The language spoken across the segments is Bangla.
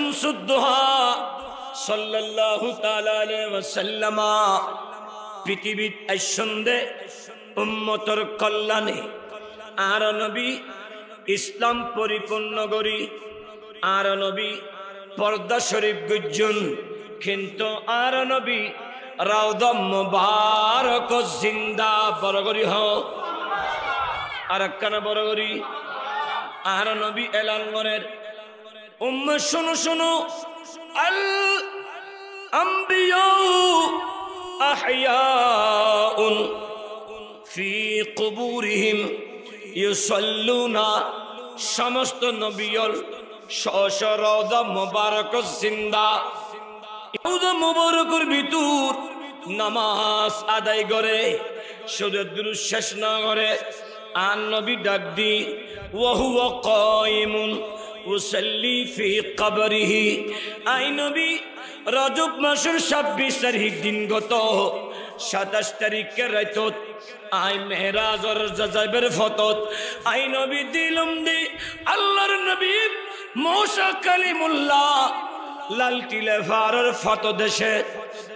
শামসুদ্দোহা সাল্লাল্লাহু তাআলা আলাইহি ওয়াসাল্লাম পৃথিবীত আইসন্দে উম্মতর কল্যাণে আর নবী ইসলাম পরিপূর্ণ করি আর নবী পর্দা শরীফ গুজ্জন কিন্তু আর নবী রাউদা মুবারক জিন্দা বরগরি হও আর কানা বরগরি আর নবী এলান করেন উম্মত শুনো শুনো আল আম্বিয়া আহইয়াউন ফি কুবুরিহিম ইউসাল্লুনা সমস্ত নবীর রওজা মুবারক জিন্দা রওজা মুবারকের ভিতর নামাজ আদায় করে শুধু দুরূদ শেষ না করে আর নবী ডাক দি ওয়া হুয়া কায়িমুন উসাল্লি ফি কবরিহি আই নবী রজব মাসের 26 তারিখ দিন গত 27 তারিখের রাতত আই মেহরাজর জাজাবের ফতত আই নবী দিলম দি আল্লাহর নবী মুসা কালিমুল্লাহ লাল টিলেফারের ফটো দেশে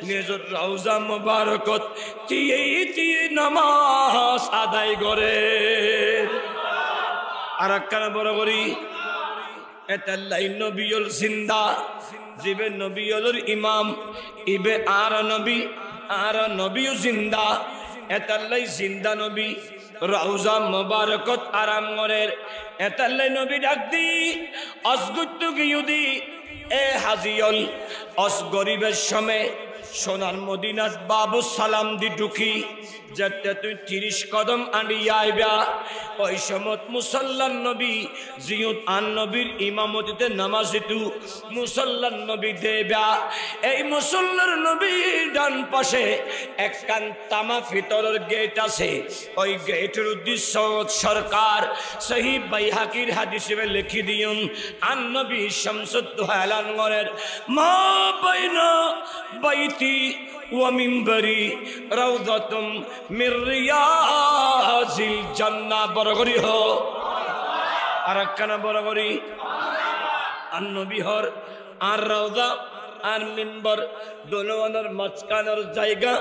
নিজের রওজা মুবারকত তিয়ে নামাজ আদায় করে আর কানা বড় করি এতাল্লাই নবীল জিন্দা জিবে নবীলর ইমাম ইবে আর নবীও জিন্দা এতাল্লাই জিন্দা নবী রওজা মুবারকত আরাম করে এতাল্লাই নবী ডাক দি অসগুত্তু গিয়ুদি এ হাজিয়ল অস গরিবের সময় সোনার মদিনাত বাবু সালাম দি ঢুকি যেতে তুই 30 কদম আনিয়া আইবা ওই সমত মুসল্লান নবী জিয়ুত আন নবীর ইমামতিতে নামাজ দিতু মুসল্লান নবী দেবা এই মুসল্লার নবী ডান পাশে একখান তামা ফিতরের গেট আছে ওই গেটের উদ্দেশ্য সরকার সহি বাইহাকির হাদিসে লিখি দিউন আন নবী শামসুদ্দোহা এলান করেন মা বাইনা বাইতি ওয়া মিম্বরি রাউদাতুম মির রিয়াজিল জান্নাহ বরগরি হো আর কানা বরগরি আর নবী হর আর রাউদা আর মিম্বর দোনোয়ানোর মাঝখানের জায়গা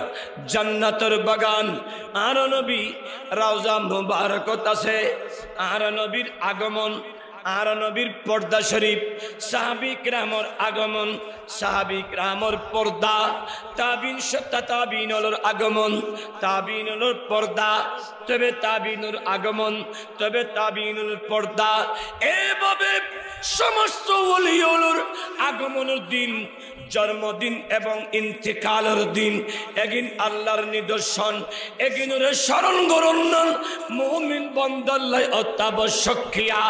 জান্নাতের বাগান আর নবী রাউজা মুবারকত আছে আর নবীর আগমন আর নবীর পর্দা শরীফ সাহাবী কিরামর আগমন সাহাবী কিরামর পর্দা তাবিন তাবিনুল আগমন তাবিনুল পর্দা তবে তাবিনুল আগমন তবে তাবিনুল পর্দা এভাবে সমস্ত ওলিউলর আগমনের দিন জন্মদিন এবং ইন্তেকালের দিন এগিন আল্লাহর নিদর্শন এগিনরে স্মরণ করুন মুমিন বন্দাল্লাহ অত্যাবশ্যক ক্রিয়া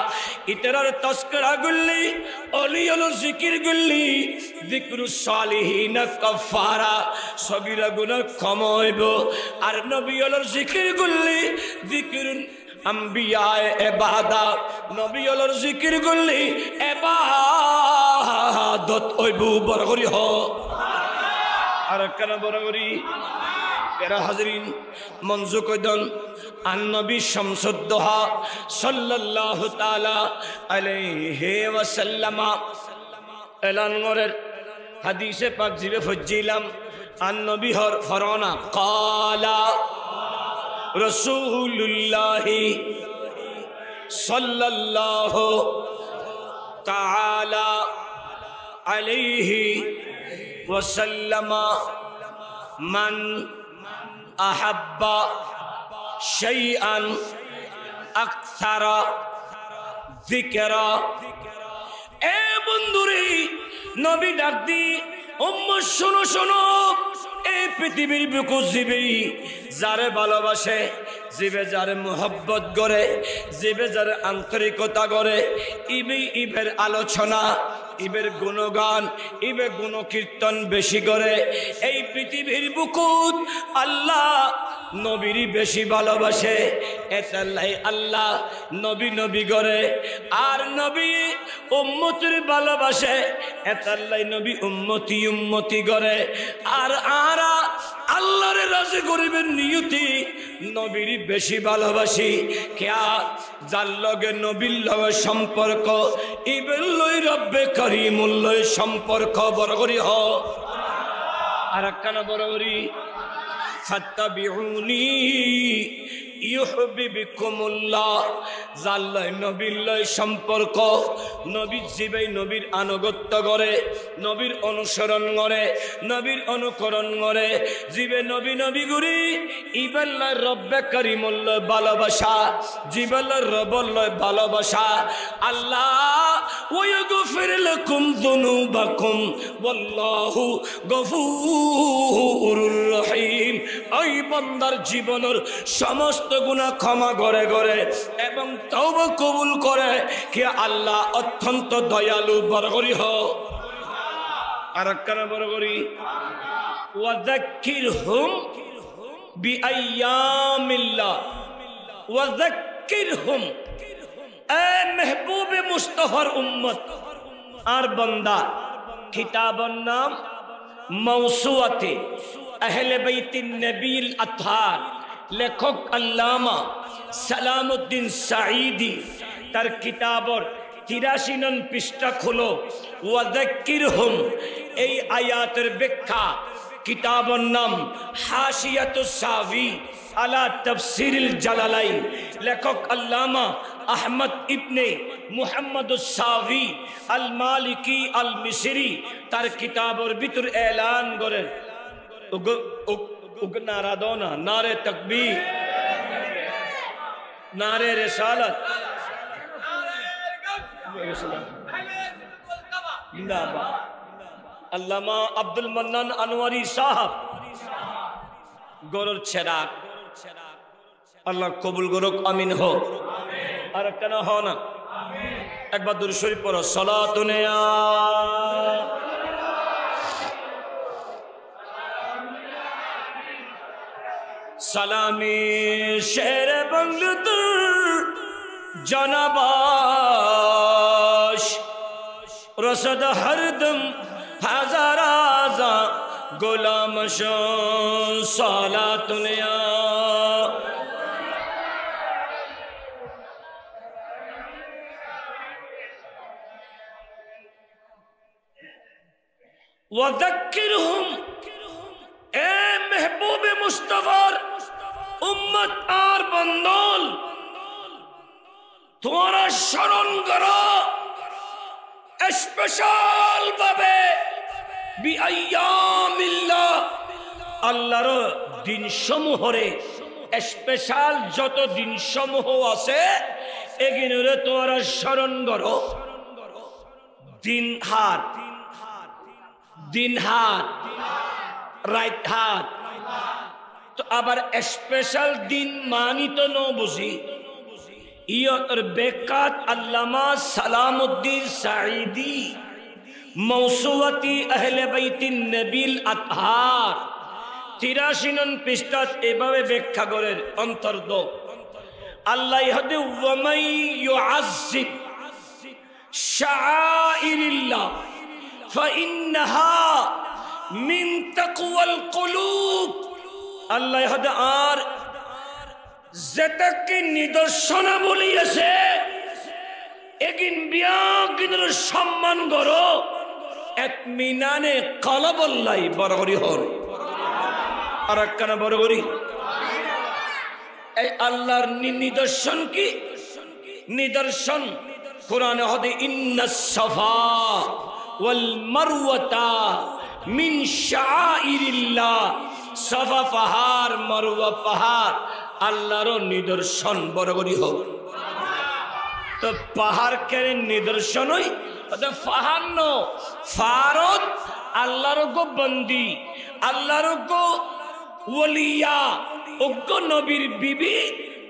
ইতরার তস্করা গুল্লি অলিয়ল জিকির গুল্লি যিকরুস সালিহিন কাফারা সগীরা গুনাহ ক্ষমা হইব আর নবিয়লর জিকির গুল্লি যিকরুন আম্বিয়ায়ে ইবাদত নবিয়লর জিকির গুল্লি ইবাদত হইব বরগরি হ আর কেন বরগরি এরা হাজরিন মঞ্জু কইদন আন নবী শামসুদ্দোহা সাল্লাল্লাহু তাআলা আলাইহি ওয়াসাল্লাম এলান করেন হাদিসে পাক জিবে ফজিলাম আন নবী হর ফরনা ক্বালা রাসূলুল্লাহ সাল্লাল্লাহু তাআলা আলাইহি ওয়াসাল্লাম মান আহাব্বা শাইআন আকসারা যিকরা এ বন্ধুরে নবী ডাক দি উম্মত শোনো শোনো এই পৃথিবীর বুক জীবে যারে ভালোবাসে জীবে যারে মোহব্বত করে জীবে যারে আন্তরিকতা করে ইবের আলোচনা ইবের গুণগান ইবে গুণকীর্তন বেশি করে এই পৃথিবীর বুকুত আল্লাহ নবীরই বেশি ভালোবাসে এতাল্লাই আল্লাহ নবী নবী করে আর নবী উম্মতের ভালোবাসে এতাল্লাই নবী উম্মতি উম্মতি করে আর আরা আল্লাহরে রাজি করিবেন নিয়তি নবীর বেশি ভালোবাসি কেয়া যার লগে নবীর লগে সম্পর্ক ইবেল লই রব্বে করিমুল লই সম্পর্ক বড় করি হ আর একখানা বড় করি ফাত্তাবিউনি ইউহিব্বুকুমুল্লাহ জাল্লাই নবীর লয় সম্পর্ক নবীর জীবে নবীর আনুগত্য করে নবীর অনুসরণ করে নবীর অনুকরণ করে জীবে নবী নবী গুরি ইবাল্লাহ রব্বে করিমুল্লাহ ভালোবাসা জীবাল্লাহ রব্বুল্লাহ ভালোবাসা আল্লাহ ওয়াগফির লাকুম যুনুবাকুম ওয়াল্লাহু গফুরুর রহিম ওই বান্দার জীবনের সমস্ত গুনাহ ক্ষমা করে করে এবং তওবা কবুল করে কে আল্লাহ অত্যন্ত দয়ালু বরগরি হ আর একখানা বরগরি ওয়াযাক্কিরহুম বিআইয়ামিল্লাহ ওয়াযাক্কিরহুম এ মেহবুবে মুস্তাফার উম্মত আর বান্দা কিতাবের নাম মাওসুআতে আহলে বাইতিন নবীল আতহার লেখক আল্লামা সালামউদ্দিন সাঈদী তার কিতাবর 83 নং পৃষ্ঠা খুলো ওয়াযাক্কিরহুম এই আয়াতের ব্যাখ্যা কিতাবের নাম হাশিয়াতুস সাবি আলা তাফসিরিল জালালাইন লেখক আল্লামা আহমদ ইবনে মুহাম্মদুস সাবি আল মালিকি আল মিসরি তার কিতাবর ভিতর এলান করেন নারা দো না নারে তাকবীর নারে রিসালাত জিন্দাবাদ আল্লামা আব্দুল মান্নান আনোয়ারি সাহেব গরুর চেরাগ আল্লাহ কবুল করুক আমিন হো আর কেন হ না একবার দুরূদ শরীফ পড়ো সালাতুন ইয়া সালামি শের বাংলাদেশ জনাবাশ রসদ হরদম হাজার আজা গোলাম সালাতুন ইয়া ওয়াযাক্কিরহুম এ মেহবুবে মুস্তাফার উম্মত আর বন্দল তোমরা স্মরণ করো স্পেশাল ভাবে বিআইয়ামিল্লাহ আল্লাহর দিন সমূহরে স্পেশাল যত দিন সমূহ আছে এগুলোরে তোমরা স্মরণ করো দিন হাত রাইট হাত তো আবার স্পেশাল দিন মানিত ন বুঝি ইয়র বেকাত আল্লামা সালামউদ্দিন সাঈদী মাওসুআতি আহলে বাইতিন নবীল আতহার 83 নং পৃষ্ঠাত এভাবে ব্যাখ্যা করেন অন্তর্দ আল্লাহ ইহদি ওয়া মান ইউআজ্জিব শাআইরিল্লাহ ফাইন্নাহা মিন তাকওয়াল কুলুব আল্লাহ ইহদি আর যেটাকে নিদর্শন বলিয়েছে এগিন বিয়াগিনের সম্মান করো এতমিনানে কলবল্লাই বরগরি হল আর একখানা বরগরি এই আল্লাহর নিদর্শন কি নিদর্শন কোরআনে হদে ইন্নাস সাফা ওয়াল মারওয়াতা মিন শাআইরিল্লাহ সাফা পাহাড় মারওয়া পাহাড় আল্লাহর নিদর্শন বরগরি হোক তো পাহাড় কেন নিদর্শন হই পাহাড় ন ফারত আল্লাহর গো বন্দি আল্লাহর গো ওলিয়া ওগো নবীর বিবি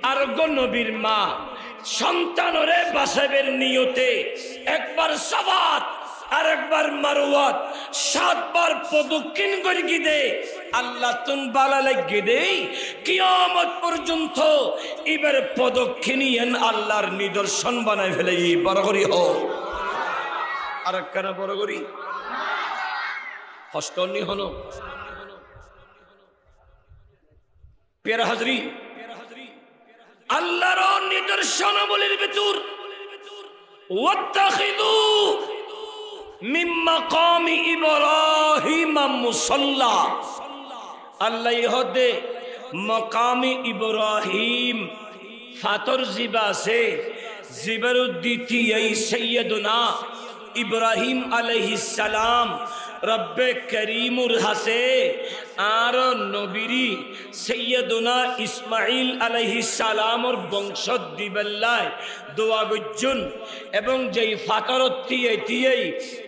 আর গো নবীর মা সন্তানরে বাসাবের নিয়তে একবার সাবাত আর একবার মারওয়াত 7 বার প্রদক্ষিণ করে গিয়ে আল্লাহ তুন বালা লাগিয়ে দেই কিয়ামত পর্যন্ত এবার প্রদক্ষিণীন আল্লাহর নিদর্শন বানায় ফেলে বরগরি হো আর একখানা বরগরি হস্তনি হলো পেয়ারা হাজরি আল্লাহর নিদর্শনাবলীর ভিতর ওয়াত্তাখিযু মিন মাকামি ইব্রাহিম মুসাল্লা, আল্লাহ ইহদে মাকামি ইব্রাহিম ফাতর জিবা আছে, জিবার দ্বিতীয় সৈয়দনা ইব্রাহিম আলাইহিস সালাম রব্বে করিমুর হাসে আর নবীরি সৈয়দনা ইসমাইল আলাইহিস সালামর বংশ দিবেল্লায় দোয়া গজ্জুন এবং যেই ফাতরত তিয়েই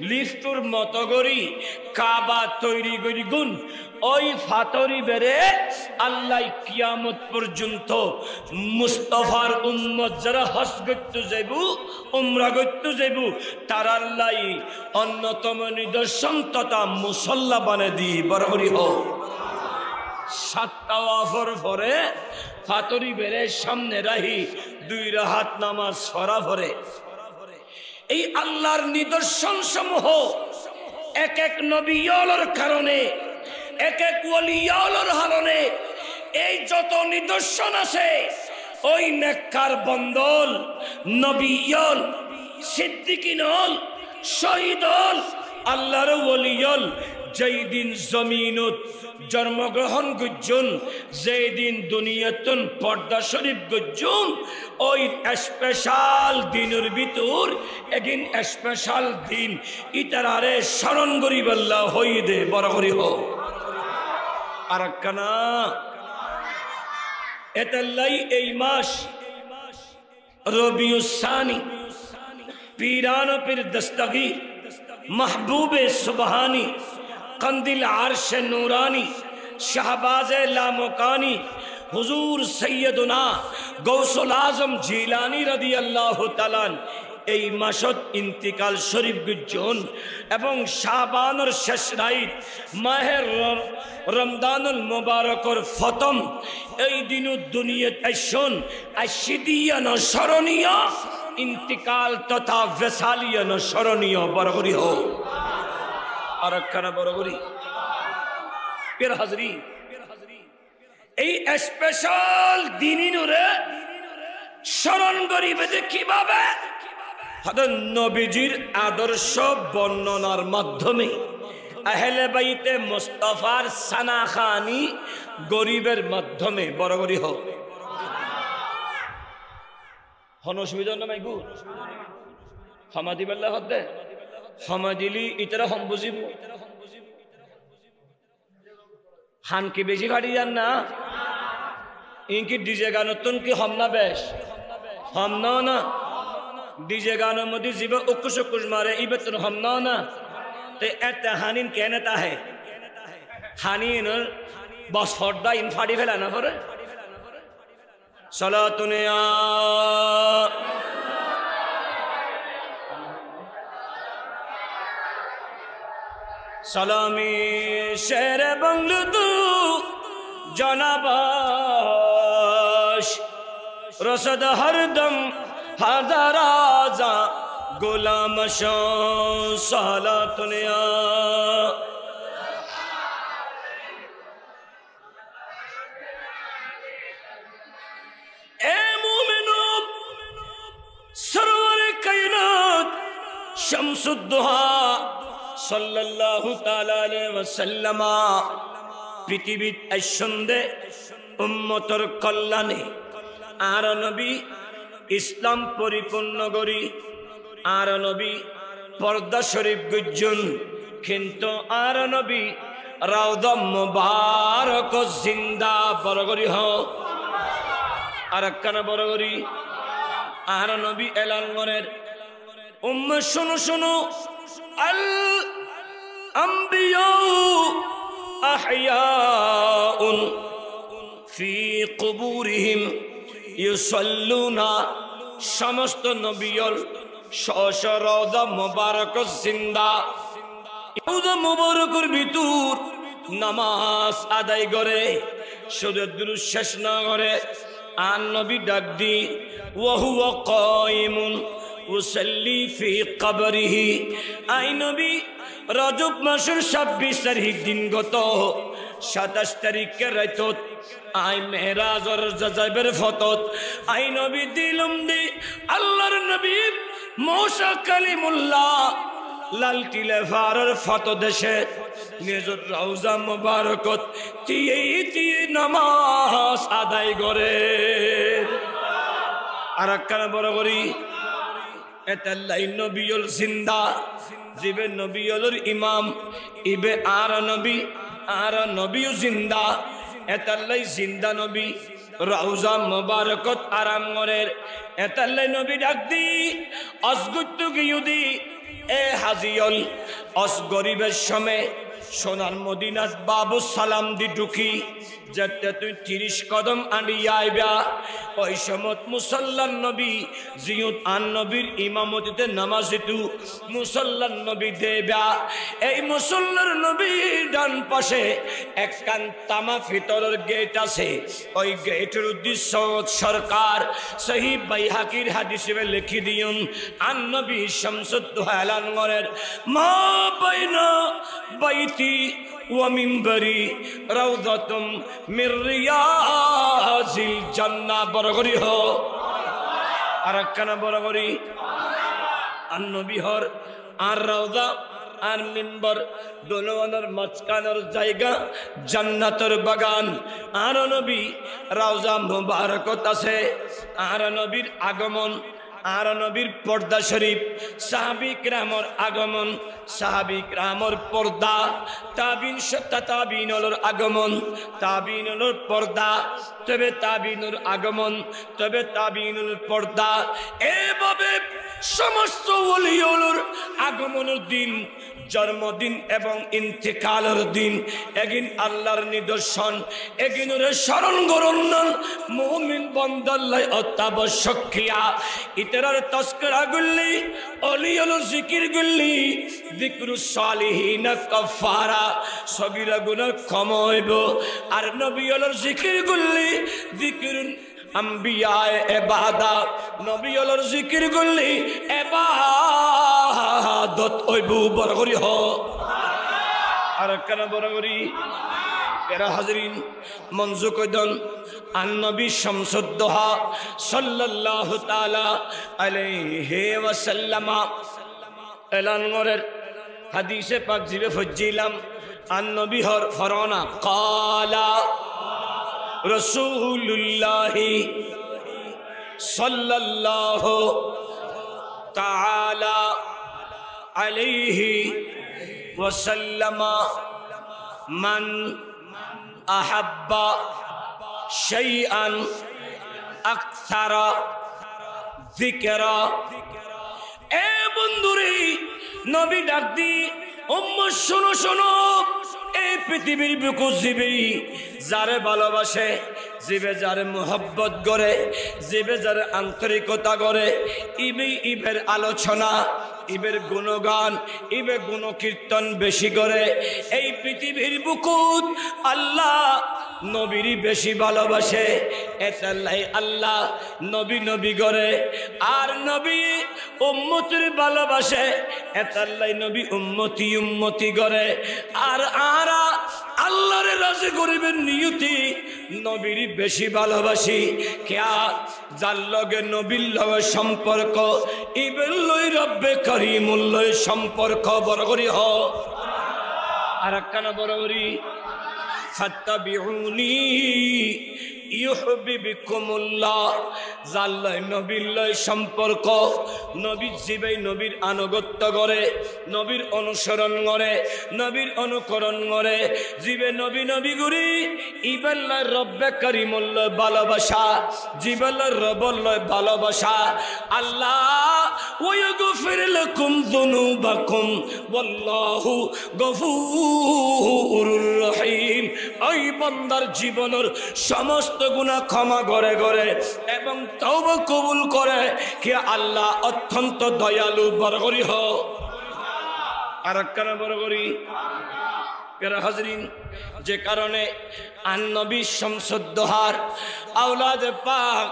লিফটুর মতো করি কাবা তৈরি করি গুণ ওই ফাতরি বেড়ে আল্লাহ কিয়ামত পর্যন্ত মুস্তফার উম্মত যারা হজ করতে যাইব উমরা করতে যাইব তার আল্লাহ অন্যতম নিদর্শন তথা মুসল্লা বানে দি বরাবরই হোক। 7 তাওয়াফের পরে ফাতরি বেড়ে সামনে রাহি 2 রাকাত নামাজ পড়া পরে এই আল্লাহর নিদর্শন সমূহ এক এক নবীর কারণে এক এক ওলিয়ার কারণে এই যত নিদর্শন আছে ওই নেককার বন্দল নবীল সিদ্দিকিনল শহীদল আল্লাহর ওলিয়ল যেই দিন জমিনত জন্মগ্রহণ করছেন যেই দিন দুনিয়াতুন পর্দা শরীফ করছেন ওই স্পেশাল দিনের ভিতর একদিন স্পেশাল দিন ইতারারে স্মরণ করিব আল্লাহ হই দে বরাবরই হোক। আর কানা এতাল্লাই এই মাস রবিউস সানি পীরানো পীর দস্তগীর महबूबे सुबहानी कंदिल आर्श नूरानी शहबाज लामुकानी हुजूर सैयदना गौसुल आजम जिलानी रदी अल्लाह ताला এই মাসত ইন্তিকাল শরীফ গুজন এবং শাবানের শেষ রাত মাহের রমজানুল মুবারকর ফতম এই দিন দুনিয়াত আইসন আশিদিয়ান স্মরণীয় इंतकाल तथा वैसालियन स्मरणीय बरगरी हो और बरगरी फिर हाजरी এই স্পেশাল দিনিনুরে স্মরণ করিবে যে কিভাবে হযরত নবীজির আদর্শ বর্ণনার মাধ্যমে আহলে বাইতে মুস্তাফার সানাখানি গরিবের মাধ্যমে বরগরি হোক। হন অসুবিধা না মাইগু হামাদি বেল্লা হতে হামাদিলি ইতারা হম বুঝিব হান কি বেশি ফাটি যান না ইনকি ডিজে গানতন কি হম না বেশ হম না ডিজে গানের মধ্যে জীব উকুশ উকুশ মারে ইবেতন হম না তে এত হানিন কেন তা হে হানিন বস ফর্দা ইন ফাটি ফেলা না পরে সালাতুনিয়া সালামি শের বাংলুদু জনাবাস রসদ হরদম হাজার আজা গোলাম সালাতুনিয়া শামসুদ্দোহা সাল্লাল্লাহু তাআলা আলাইহি ওয়াসাল্লাম পৃথিবীত আইসন্দে উম্মতর কল্যাণে আর নবী ইসলাম পরিপূর্ণ করি আর নবী পর্দা শরীফ গুজন কিন্তু আর নবী রাউদা মুবারক জিন্দা বরগরি হোক আর কানা বরগরি আর নবী এলান করেন উম্মত শুনো শুনো আল আম্বিয়া আহইয়াউন ফি কুবুরিহিম ইউসাল্লুনা সমস্ত নবীর রওজা মুবারক জিন্দা রওজা মুবারকের ভিতর নামাজ আদায় করে শুধু দুরূদ শেষ না করে আর নবী ডাক দি ওয়া হুয়া কায়িমুন উসাল্লি ফি কবরিহি আই নবী রজব মাসের 26 তারিখ দিন গত 27 তারিখে রাইতত আই মেরাজর যাইবের ফতত আই নবী দিলম দি আল্লাহর নবী মুসা কালিমুল্লাহ লাল টিলে ফারর ফত দেশে নিজর রওজা মুবারকত তিয়ে নামাজ আদায় করে আর একখানা বড় করি এতাল্লাই নবীল জিন্দা জিবে নবীলর ইমাম ইবে আর নবীও জিন্দা এতাল্লাই জিন্দা নবী রওজা মুবারকত আরাম করের এতাল্লাই নবী ডাক দি অসগুত্তু গিয়ুদি এ হাজিয়ল অস গরিবের সময় সোনার মদিনাত বাবু সালাম দি ঢুকি যাতে তুই 30 কদম আনিয়া আইবা ওই সমত মুসল্লার নবী জিয়ুত আন নবীর ইমামতিতে নামাজ দিতু মুসল্লার নবী দেবা এই মুসল্লার নবী ডান পাশে একখান তামা ফিতরের গেট আছে ওই গেটের উদ্দেশ্য সরকার সহিহ বাইহাকির হাদিসে লিখি দিউন আন নবী শামসুদ্দোহা এলান করেন মা বাইনা বাইতি ওয়া মিম্বরি রাউদাতুম মির রিয়াজিল জান্নাহ বরগরি হ আর একখানা বরগরি আন নবী হর আর রাউদা আর মিম্বর দোনোয়ানোর মাঝখানের জায়গা জান্নাতের বাগান আর নবী রাউজা মুবারকত আছে আর নবীর আগমন আর নবীর পর্দা শরীফ সাহাবী কিরামর আগমন সাহাবী কিরামর পর্দা তাবিনুল আগমন তাবিনুল পর্দা তবে তাবিনুল আগমন তবে তাবিনুল পর্দা এভাবে সমস্ত ওলিউলর আগমনের দিন জন্মদিন এবং ইন্তেকালের দিন এগিন আল্লাহর নিদর্শন এগিনুরে স্মরণ করুন মুমিন বন্দাল্লাহ অত্যাবশ্যক ক্রিয়া ইতরার তস্করা গুল্লি অলিয়ল জিকির গুল্লি যিকরুস সালিহিন কাফারা সগীরা গুনাহ ক্ষমা হইব আর নবিয়লর জিকির গুল্লি যিকরুন আম্বিয়ায়ে ইবাদা নবিয়লর জিকির গুল্লি ইবাদত হইব বরগরি হ আর কেন বরগরি এরা হাজরিন মঞ্জু কইদন আন নবী শামসুদ্দোহা সাল্লাল্লাহু তাআলা আলাইহি ওয়াসাল্লাম এলান করেন হাদিসে পাক জিবে ফজিলাম আন নবী হর ফরনা ক্বালা রাসূলুল্লাহ সাল্লাল্লাহু তাআলা আলাইহি ওয়াসাল্লাম মান আহাব্বা শাইআন আকসারা যিকরা এ বন্ধুরে নবী ডাক দি উম্মত শোনো শোনো এই পৃথিবীর বুকু জীবে যারে ভালোবাসে জীবে যারে মোহব্বত করে জীবে যারে আন্তরিকতা করে ইবের আলোচনা ইবের গুণগান ইবে গুণকীর্তন বেশি করে এই পৃথিবীর বুকুত আল্লাহ নবীরই বেশি ভালোবাসে এতাল্লাই আল্লাহ নবী নবী করে আর নবী উম্মতের ভালোবাসে এতাল্লাই নবী উম্মতি উম্মতি করে আর আরা আল্লাহর রাজি গরিবের নিয়তি নবীরই বেশি ভালোবাসি কেয়া যার লগে নবীর লগে সম্পর্ক ইবের লই রব্বে করিমুল লই সম্পর্ক বরগরি হ আর একখানা বরগরি ফাত্তাবিউনি ইউহিব্বুকুমুল্লাহ জাল্লাই নবীর লয় সম্পর্ক নবীর জীবে নবীর আনুগত্য করে নবীর অনুসরণ করে নবীর অনুকরণ করে জীবে নবী নবী গুরি ইবাল্লাহ রব্বে করিমুল ভালোবাসা জীবাল্লাহ রব্বুল্লাহ ভালোবাসা আল্লাহ ওয়াগফির লাকুম যুনুবাকুম ওয়াল্লাহু গফুরুর রহিম ওই বান্দার জীবনের সমস্ত গুনাহ ক্ষমা করে করে এবং তওবা কবুল করে কে আল্লাহ অত্যন্ত দয়ালু বরগরি হ আর একখানা বরগরি প্রিয় হাজরিন যে কারণে আন নবী শামসুদ্দোহার আওলাদ পাক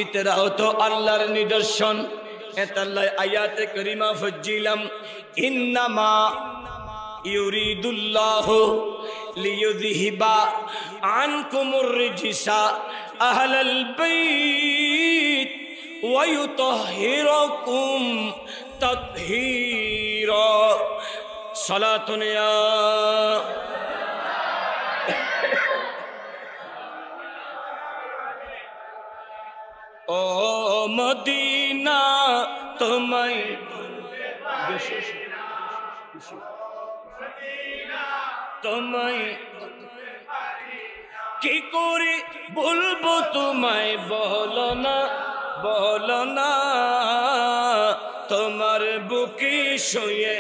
ইতরাও তো আল্লাহর নিদর্শন এতাল্লাহ আয়াতে কারিমা ফজিলাম ইন্নামা ইউরিদুল্লাহু লিইউযহিবা আনকুমুর রিজসা আহলাল বাইত ওয়া ইউতাহহিরাকুম তাতহীরা। সালাতুন ইয়া ও মদিনা তোমায় তোমায় কি করে বলবো তোমায়, বলো না বলো না, তোমার বুকে শুয়ে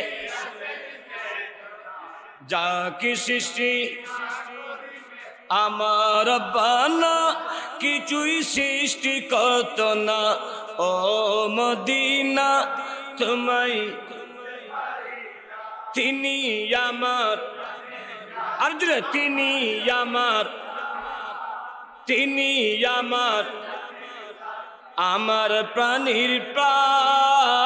যা কি সৃষ্টি আমার বানা, কিছুই সৃষ্টি কত না। ও মদিনা তোমায় তিনি আমার, আর জোরে তিনি আমার, তিনি আমার, আমার প্রাণীর প্রাণ,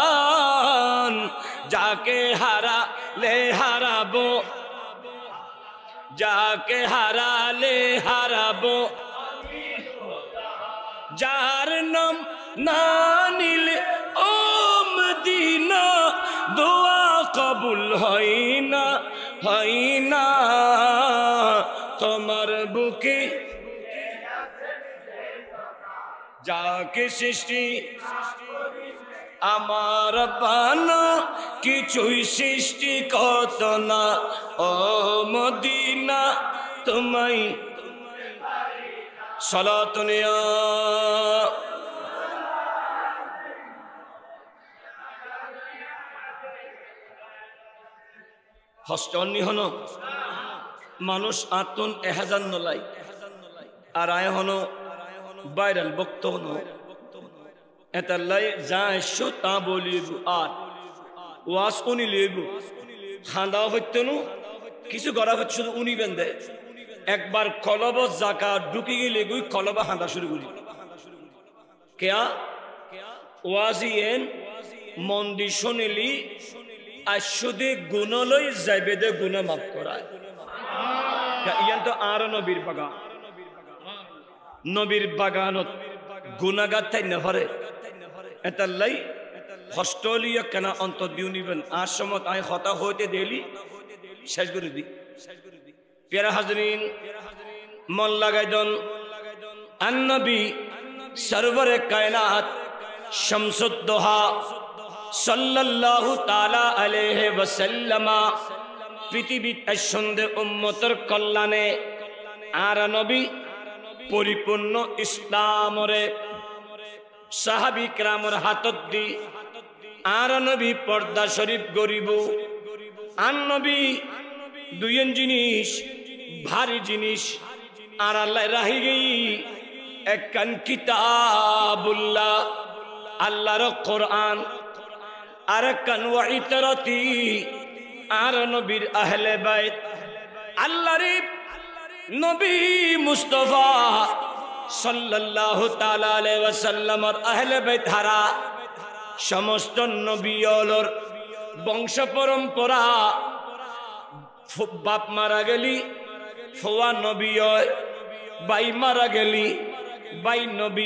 যাকে হারালে হারাবো, যাকে হারালে হারাবো, যার নাম না নিলে ও মদিনা দোয়া কবুল হয় না, হয় না। তোমার বুকে যাকে সৃষ্টি আমার বানা, কিছুই সৃষ্টি কত না। ও মদিনা তোমায় সালাতুন ইয়া হস্টনি হন মানুষ আতুন 1000 নলাই আর আয় হন ভাইরাল বক্ত হন এটা লাই যায় শো তা বলিব আর ওয়াস উনি লিব খান্দা হইতনু কিছু গড়া হচ্ছে শুধু উনি বেঁধে একবার কলব জাকা ঢুকি গেলে গুই কলব হাঁদা শুরু করি কেয়া ওয়াজিয়েন মন্দি শুনিলি আশুদে গুণলই যাইবে দে গুণ মাফ করায়। ইয়ান তো আর নবীর বাগান, নবীর বাগানত গুণাগার তাই নেভরে এটার লাই হস্টলীয় কেনা অন্ত দিও নিবেন আর সময় আই হতা হইতে দেলি শেষ করে দি। প্যারা হাজরিন মন লাগাইদন আন নবী সরওয়ারে কায়নাত শামসুদ্দোহা সাল্লাল্লাহু তাআলা আলাইহি ওয়াসাল্লাম পৃথিবীর সুন্দর উম্মতের কল্যাণে আর নবী পরিপূর্ণ ইসলামরে সাহাবী کرامর হাতত দি আর নবী পর্দা শরীফ গরিব আর নবী দুইন জিনিস ভারী জিনিস আর আল্লাহ রাহি গই একখান কিতাবুল্লাহ আল্লাহর কোরআন আর একখান ওয়াইতরাতি আর নবীর আহলে বাইত আল্লাহর নবী মুস্তাফা সাল্লাল্লাহু তাআলা আলাইহি ওয়াসাল্লামের আহলে বাইত হারা সমস্ত নবীওয়ালার বংশ পরম্পরা বাপ মারা গেলি ফোয়া নবী হয়, বাই মারা গেলি বাই নবী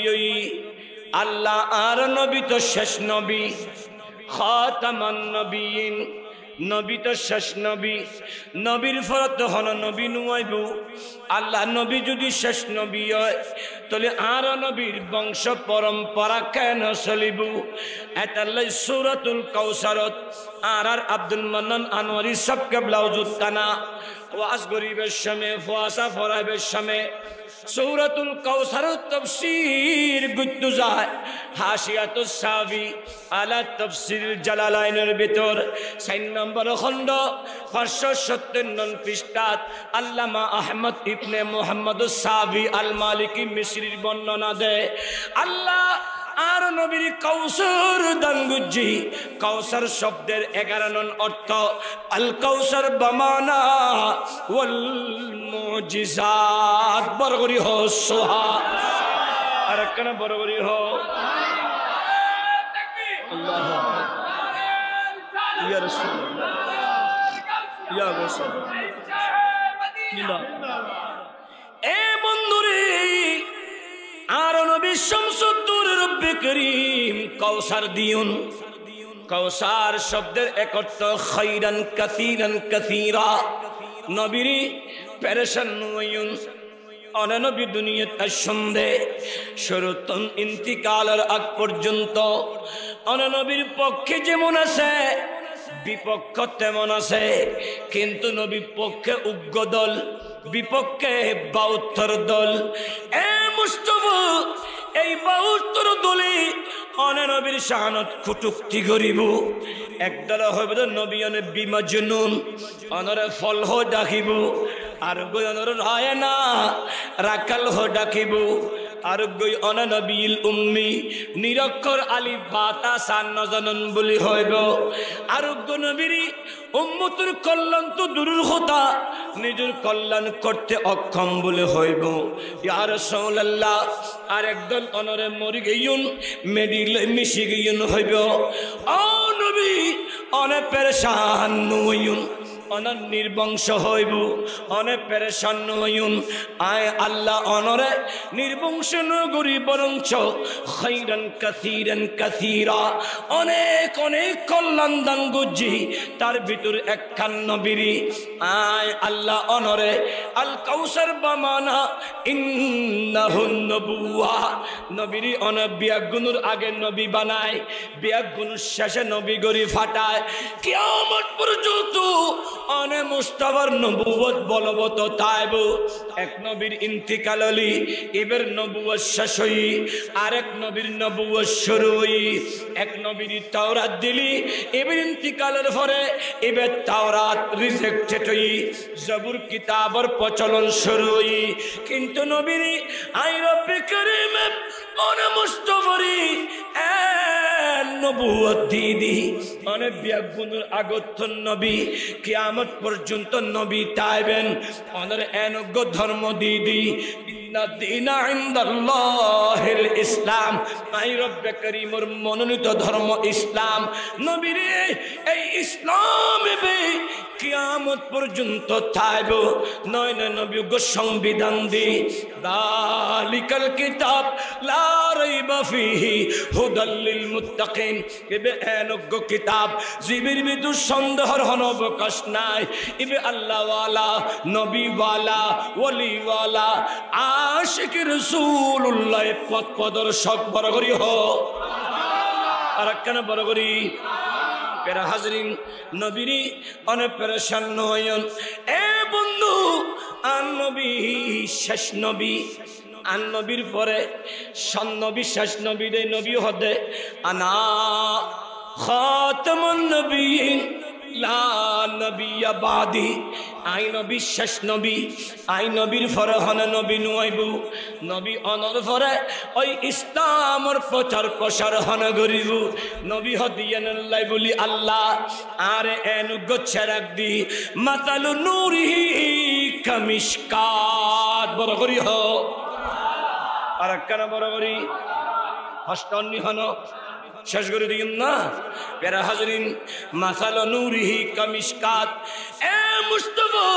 আল্লাহ আর নবী তো শেষ নবী খাতামান নবীন, নবী তো শেষ নবী, নবীর ফরত হন নবী নুয়াইব। আল্লাহ নবী যদি শেষ নবী হয় তাহলে আর নবীর বংশ পরম্পরা কেন চলিব? এটালাই সূরাতুল কাউসারত আর আব্দুল মান্নান আনোয়ারি সবকে ব্লাউজুত কানা ওয়াজ গরিবের সামনে ফুয়াসা ফরাইবের সামনে সূরাতুল কাউসার তাফসীর গুত্তু যায় হাশিয়াতুস সাবি আলা তাফসীর জালালাইনের ভিতর 4 নম্বর খণ্ড 557 পৃষ্ঠাত আল্লামা আহমদ ইবনে মুহাম্মদুস সাবি আল মালিকি মিশরির বর্ণনা দেয় আল্লাহ আর নবীর কাউসার দান গুজি। কাউসার শব্দের 11 নং অর্থ আল কাউসার বামানা ওয়াল মুজিজাত। বরগরি হো সোহা আর কেন বরগরি হো আল্লাহু আকবার ইয়া রাসূলুল্লাহ ইয়া রাসূল এ বন্ধুরে, আর নবী শামসুদ্দৌর রব্বে করিম কাউসার দিউন। কাউসার শব্দের এক অর্থ খাইরান কাসীরান কাসীরা। নবীর পেরেশান নয়ুন অননবী দুনিয়াত আসন্দে শরতন ইন্তিকালের আগ পর্যন্ত অননবীর পক্ষে যেমন আছে বিপক্ষ তেমন আছে, কিন্তু নবী পক্ষে উগ্র দল, বিপক্ষে 72 দল। এ মুস্তাফা, এই 72 দলে অননবীর শাহানত কুটুক্তি করিব। একদল হইব নবী অনে বিমাজনুন, অনরে ফল হ ডাকিব, আর গই অনর রায় না রাকাল হ ডাকিব, আর গই অননবীল উম্মি নিরক্ষর আলিফ বা তা সান নজনন বলি হইব। আর গো নবীর উম্মতের কল্যাণ তো দূরের কথা, নিজের কল্যাণ করতে অক্ষম বলে হইব। ইয়া রাসূলুল্লাহ, আর একদল অনরে মরি গইউন মেডিলে মিশি গইউন হইব। ও নবী, অনে পেরেশান নইউন, অনর নির্বংশ হইব, অনে পেরেশান নইউন। আয় আল্লাহ অনরে নির্বংশ নগরী বরঞ্চ খাইরান কাসীরান কাসীরা, অনেক অনেক কল্যাণ দান গুজি, তার ভিতর একখান নবীরি। আয় আল্লাহ অনরে আল কাউসার বামানা ইন্নাহুন নবুওয়া, নবীরি অন বিয়াগুনুর আগে নবী বানায়, বিয়াগুনুর শেষে নবী গরি ফাটায়। কিয়ামত পর্যন্ত অনে মুস্তাফার নবুয়ত বলবত তাইব। এক নবীর ইন্তিকাল হলি এবার নবুয়ত শেষ হই, আরেক নবীর নবুয়ত শুরু হই। এক নবীর তাওরাত দিলি, এবার ইন্তিকালের পরে এবার তাওরাত রিজেক্টেড হই, জবুর কিতাবের প্রচলন শুরু হই। কিন্তু নবীর আই রব্বে করিম অনে মুস্তাফারি নবুয়ত দিদি, অনেক বিয়াগুনুর আগত নবী কিয়ামত পর্যন্ত নবী তাইবেন। অনের এনজ্ঞ ধর্ম দিদি, ইন্না দীনা ইনদাল্লাহিল ইসলাম, আই রব্বে করিমের মনোনীত ধর্ম ইসলাম। নবীরে এই ইসলামে কিয়ামত পর্যন্ত থাইব। নয় নয় নবী গো সংবিধান দি, যালিকাল কিতাব লা রাইবা ফিহি হুদাল লিল মুত্তাকিন, এবে এনজ্ঞ কিতাব জিবির ভিতর সন্দেহর অবকাশ নাই। এবে আল্লাহওয়ালা, নবীওয়ালা, ওলিওয়ালা, আশিক রাসূলুল্লাহ পথ প্রদর্শক বড় করি হ। আর কেন বড় করি পেরা হাজরিন, নবীরি অনেক পেরেশান নয়ন। এ বন্ধু, আন নবী শেষ নবী, আন নবীর পরে সন নবী শেষ নবী দে নবী হদে আনা খাতামুন নবিয়িন লা নবিয়্যা বাদি, আই নবী শেষ নবী, আই নবীর পরে হন নবী নুয়াইবু, নবী অনর পরে ওই ইসলামর প্রচার প্রসার হন গরিব। নবী হদিয়ানুল্লাহ বলি আল্লাহ, আর এন গচ্ছে রাখ দি মাতালু নূরিহি কামিশকাত, বড় করি হ। আর কেন বড় করি হস্তন্নি হন শেষ করে দিন না পেরা হাজরিন, মাসাল নূরিহি কামিশকাত। এ মুস্তাফা,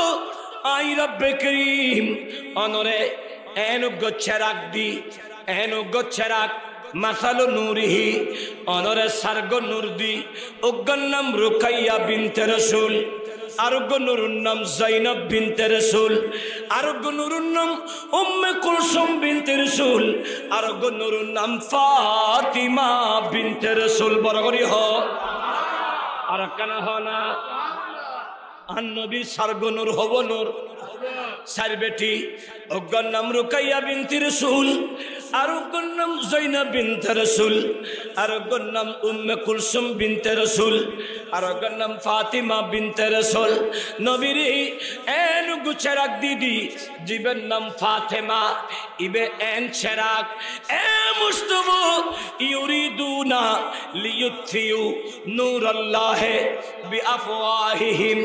আই রব্বে করিম অনরে এন গচ্ছে রাখ দি, এন গচ্ছে রাখ মাসাল নূরিহি, অনরে সার্গ নূর দি। ওগর নাম রুকাইয়া বিনতে রাসূল, আরোগ্য নুরুর নাম জাইনাব বিনতে রাসূল, আরোগ্য নুরুর নাম উম্মে কুলসুম বিনতে রাসূল, আরোগ্য নুরুর নাম ফাতিমা বিনতে রাসূল, বড় করি হ। আর কেন হ না আন নবী সার্গ নূর হব নূর, চার বেটি, ওগর নাম রুকাইয়া বিনতে রাসূল, আরোগ্যর নাম জাইনাব বিনতে রাসূল, আরোগ্যর নাম উম্মে কুলসুম বিনতে রাসূল, আরোগ্যর নাম ফাতিমা বিনতে রাসূল। নবীর এন গুছেরাক দিদি, জীবের নাম ফাতেমা, ইবে এন চেরাক। এ মুস্তাফা, ইউরিদুনা লিয়ুতফিউ নূরাল্লাহ বিআফওয়াহিহিম,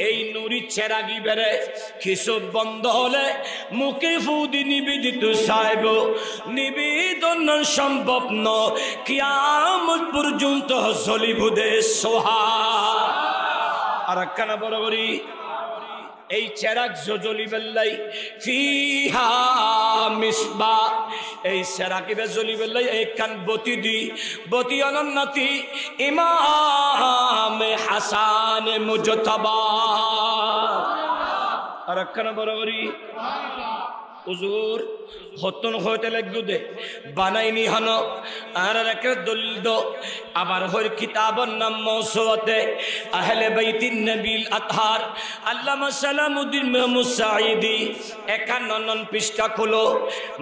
এই নূরি চেরাগি বেরে কিছু বন্ধ হলে মুখে ফুদি নিবেদিত সাহেব, নিবেদন সম্ভব ন কিয়ামত পর্যন্ত জ্বলিবুদে সোহা। আর কেন বরাবরই এই চেরাগ জজলি বেল্লাই ফিহা মিসবা এই চেরাকিবে জ্বলি বেল্লাই একখান বতি দি বতি অনন্নতি ইমাম হাসান মুজতবা আর একখানা বরাবরই হুজুর হতন হইতে লাগু দে বানাইনি হন আর একটা দলিল দো আবার হর কিতাবর নাম মৌসুয়াতে আহলে বাইতিন নবীল আতহার আল্লামা সালামউদ্দিন মাহমুদ সাঈদী 51 পৃষ্ঠা খোলো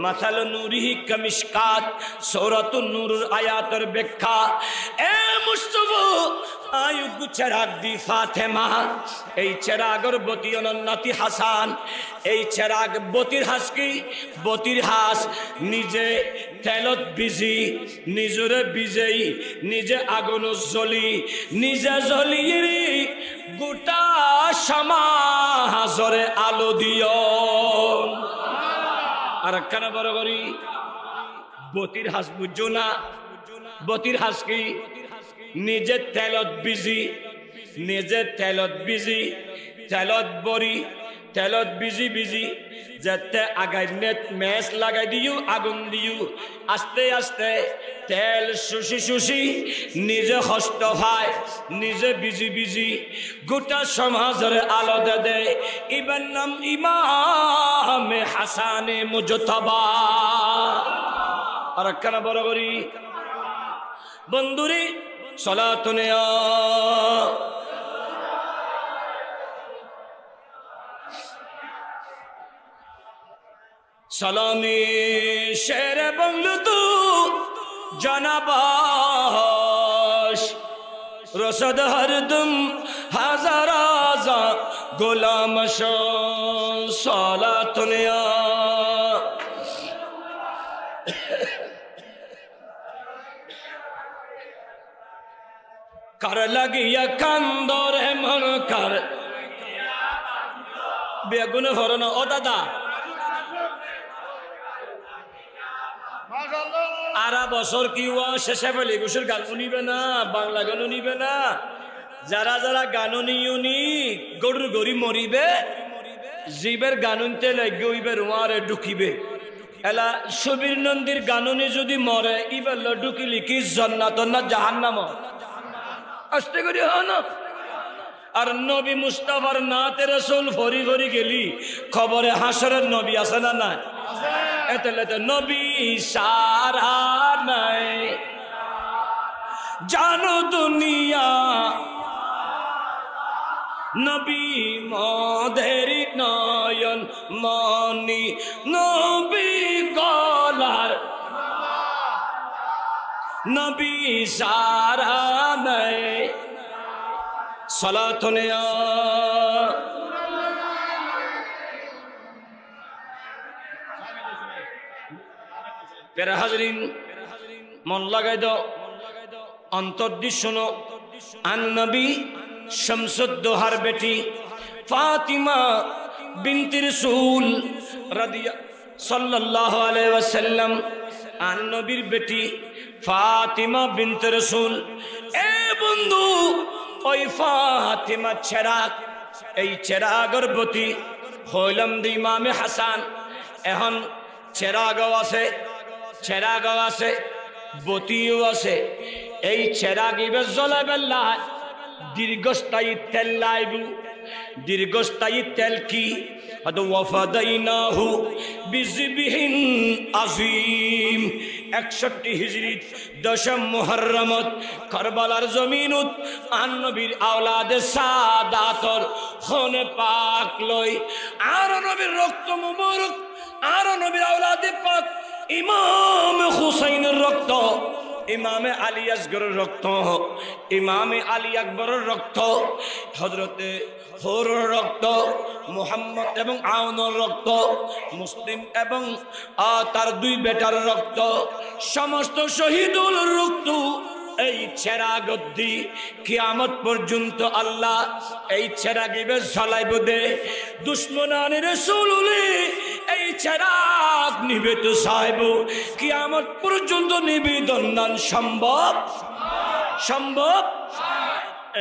মাসাল নূরিহি কামিশকাত সূরাতুন নূরুর আয়াতের ব্যাখ্যা এ মুস্তাফা আয়ুব চেরাগ দি ফাতেমা এই চেরাগর বতি অনন্নতি হাসান এই চেরাগ বতির হাস কি বতির হাস নিজে তেলত বিজি নিজরে বিজেই নিজে আগুন জ্বলি নিজে জ্বলি গোটা সমাজরে আলো দিও আর একখানা বরাবরই বতির হাস বুঝো না বতির হাস কি নিজে তেলত বিজি নিজে তেলত বিজি তেলত বরি তেলত বিজি বিজি যাতে আগাই নেট ম্যাচ লাগাই দিও আগুন দিও আস্তে আস্তে তেল শুষি শুষি নিজে কষ্ট হয় নিজে বিজি বিজি গোটা সমাজের আলো দে ইবার নাম ইমাম হাসান মুজতবা আর একখানা বরাবরই বন্ধুরি সলাতুনে সালামি শের বাংলো তু জনাবাস রসদ হরদম হাজার আজা গোলাম সলাতুনে कर लगिया कंदोरे मन कर बेगुन हरना ओ दादा आरा बছর কি ওয়া শেষে বলি গুসুর গান শুনিবে না বাংলা গান শুনিবে না যারা যারা গান নিউনি গরুর গরি মরিবে জীবের গানুনতে লাগবে ওইবে রোয়ারে ঢুকিবে এলা সুবীর নন্দীর গানুনি যদি মরে ইবে ঢুকিলি কি জান্নাত না জাহান্নাম আস্তে করে না আর নবী মুস্তাফার নাতে রাসূল ফরি ফরি গেলি খবরে হাসরের নবী আছে না না এতলেতে নবী সারা নাই জানো দুনিয়া নবী মদের নয়ন মনি নবী গলার নবী সারা নাই সালাতুনে প্যারা হাজরিন মন লাগাই দাও অন্তর দি শোনো আন নবী শামসুদ্দোহার বেটি ফাতিমা বিনতে রাসূল সাল্লাল্লাহু আলাইহি ওয়াসাল্লাম আন নবীর বেটি ফাতিমা বিনতে রাসূল এ বন্ধু ওই ফাতিমা চেরাগ এই চেরাগর প্রতি হইলাম দি ইমামে হাসান এখন চেরাগও আছে বতিও আছে এই চেরাগ ইবে জ্বলাবেলা দীর্ঘস্থায়ী তেল লাইবু দীর্ঘস্থায়ী তেল কি ওয়াফাদাইনাহু বিযিবহিন আযীম 61 হিজরিত 10 মুহররমত কারবালার জমিনত আন নবীর আওলাদে সাদাতর খুনে পাক লই আর নবীর রক্ত মুবারক আর নবীর আওলাদে পাক ইমাম হুসাইনের রক্ত ইমামে আলী আসগরের রক্ত ইমামে আলী আকবরের রক্ত হযরতে হুরর রক্ত মুহাম্মদ এবং আউনের রক্ত মুসলিম এবং তার দুই বেটার রক্ত সমস্ত শহীদুল রক্ত এই চেরাগ দি কিয়ামত পর্যন্ত আল্লাহ এই চেরাগিবে জ্বলাইব দে দুশমনানে রাসূলুল্লাহ এই চেরাগ নিবে তো সাহেব কিয়ামত পর্যন্ত নিবেদন সম্ভব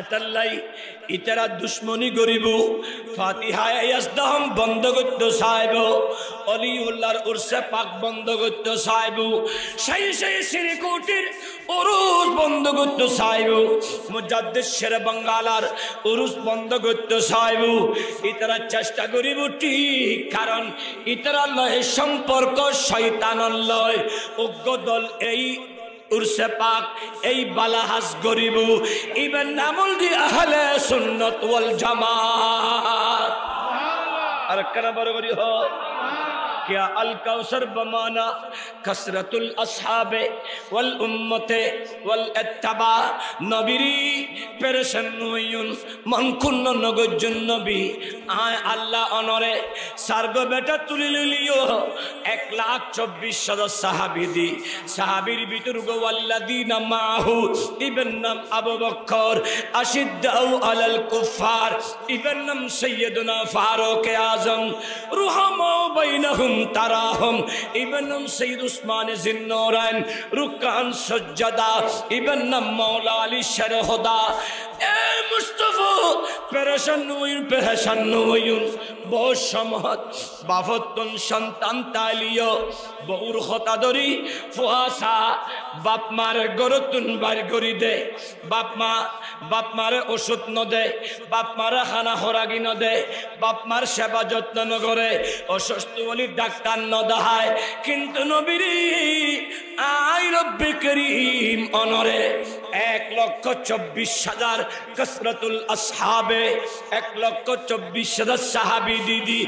এতাল্লাই ইতারা দুশ্মনী করিব ফাতিহায়ে ইয়াজদাহম বন্ধ করতে চাইব অলিউল্লাহর উরসে পাক বন্ধ করতে চাইব সেই শ্রীকোটির উরুস বন্ধ করতে চাইব মুজাদ্দিদ শেরে বাঙ্গালার উরুস বন্ধ করতে চাইব ইতারা চেষ্টা করিব ঠিক কারণ ইতারা লয় সম্পর্ক শয়তানের লয় উগ্র দল এই উরসে পাক এই বালাহাস গরিব ইবেন নামুল দি আহলে সুন্নাত ওয়াল জামাত আর কানা বড় করি হ क्या अल कौसर बमाना कसरतुल असहाबे वल उम्मते वल इत्तबा नबीरी पेरेशान हुयुन मन कुन्न नगजुन नबी आय अल्लाह अनरे सारगो बेटा तुली लियो 1,24,000 साहाबी दी साहाबीर भितर गो वल्लादीना माहू इबन नाम अबू बकर अशिद्दाउ अलल कुफ्फार इबन नाम सय्यदुना फारूक आजम रुहमा बैनहुम ताराहुम इबन सैयद उस्मान जिन्नौरैन रुकान सज्जदा इबन मौला अली शरहुदा ए मुस्तफा पेरेशान हुयुन बहुत समहत बाफतन संतान तालियो बहुर खता दरी फुहासा बाप मारे गरतुन बार करी दे बाप मारे ओषुध न दे बाप मारे खाना खोराकी न दे बाप मार सेवा যত্ন न करे অসুস্থ বলি ডাক্তার न দেখায় কিন্তু নবীরি আই রব্বে করিম অনরে 1,24,000 कसरतुल আসহাবে 1,24,000 সাহাবী দিদি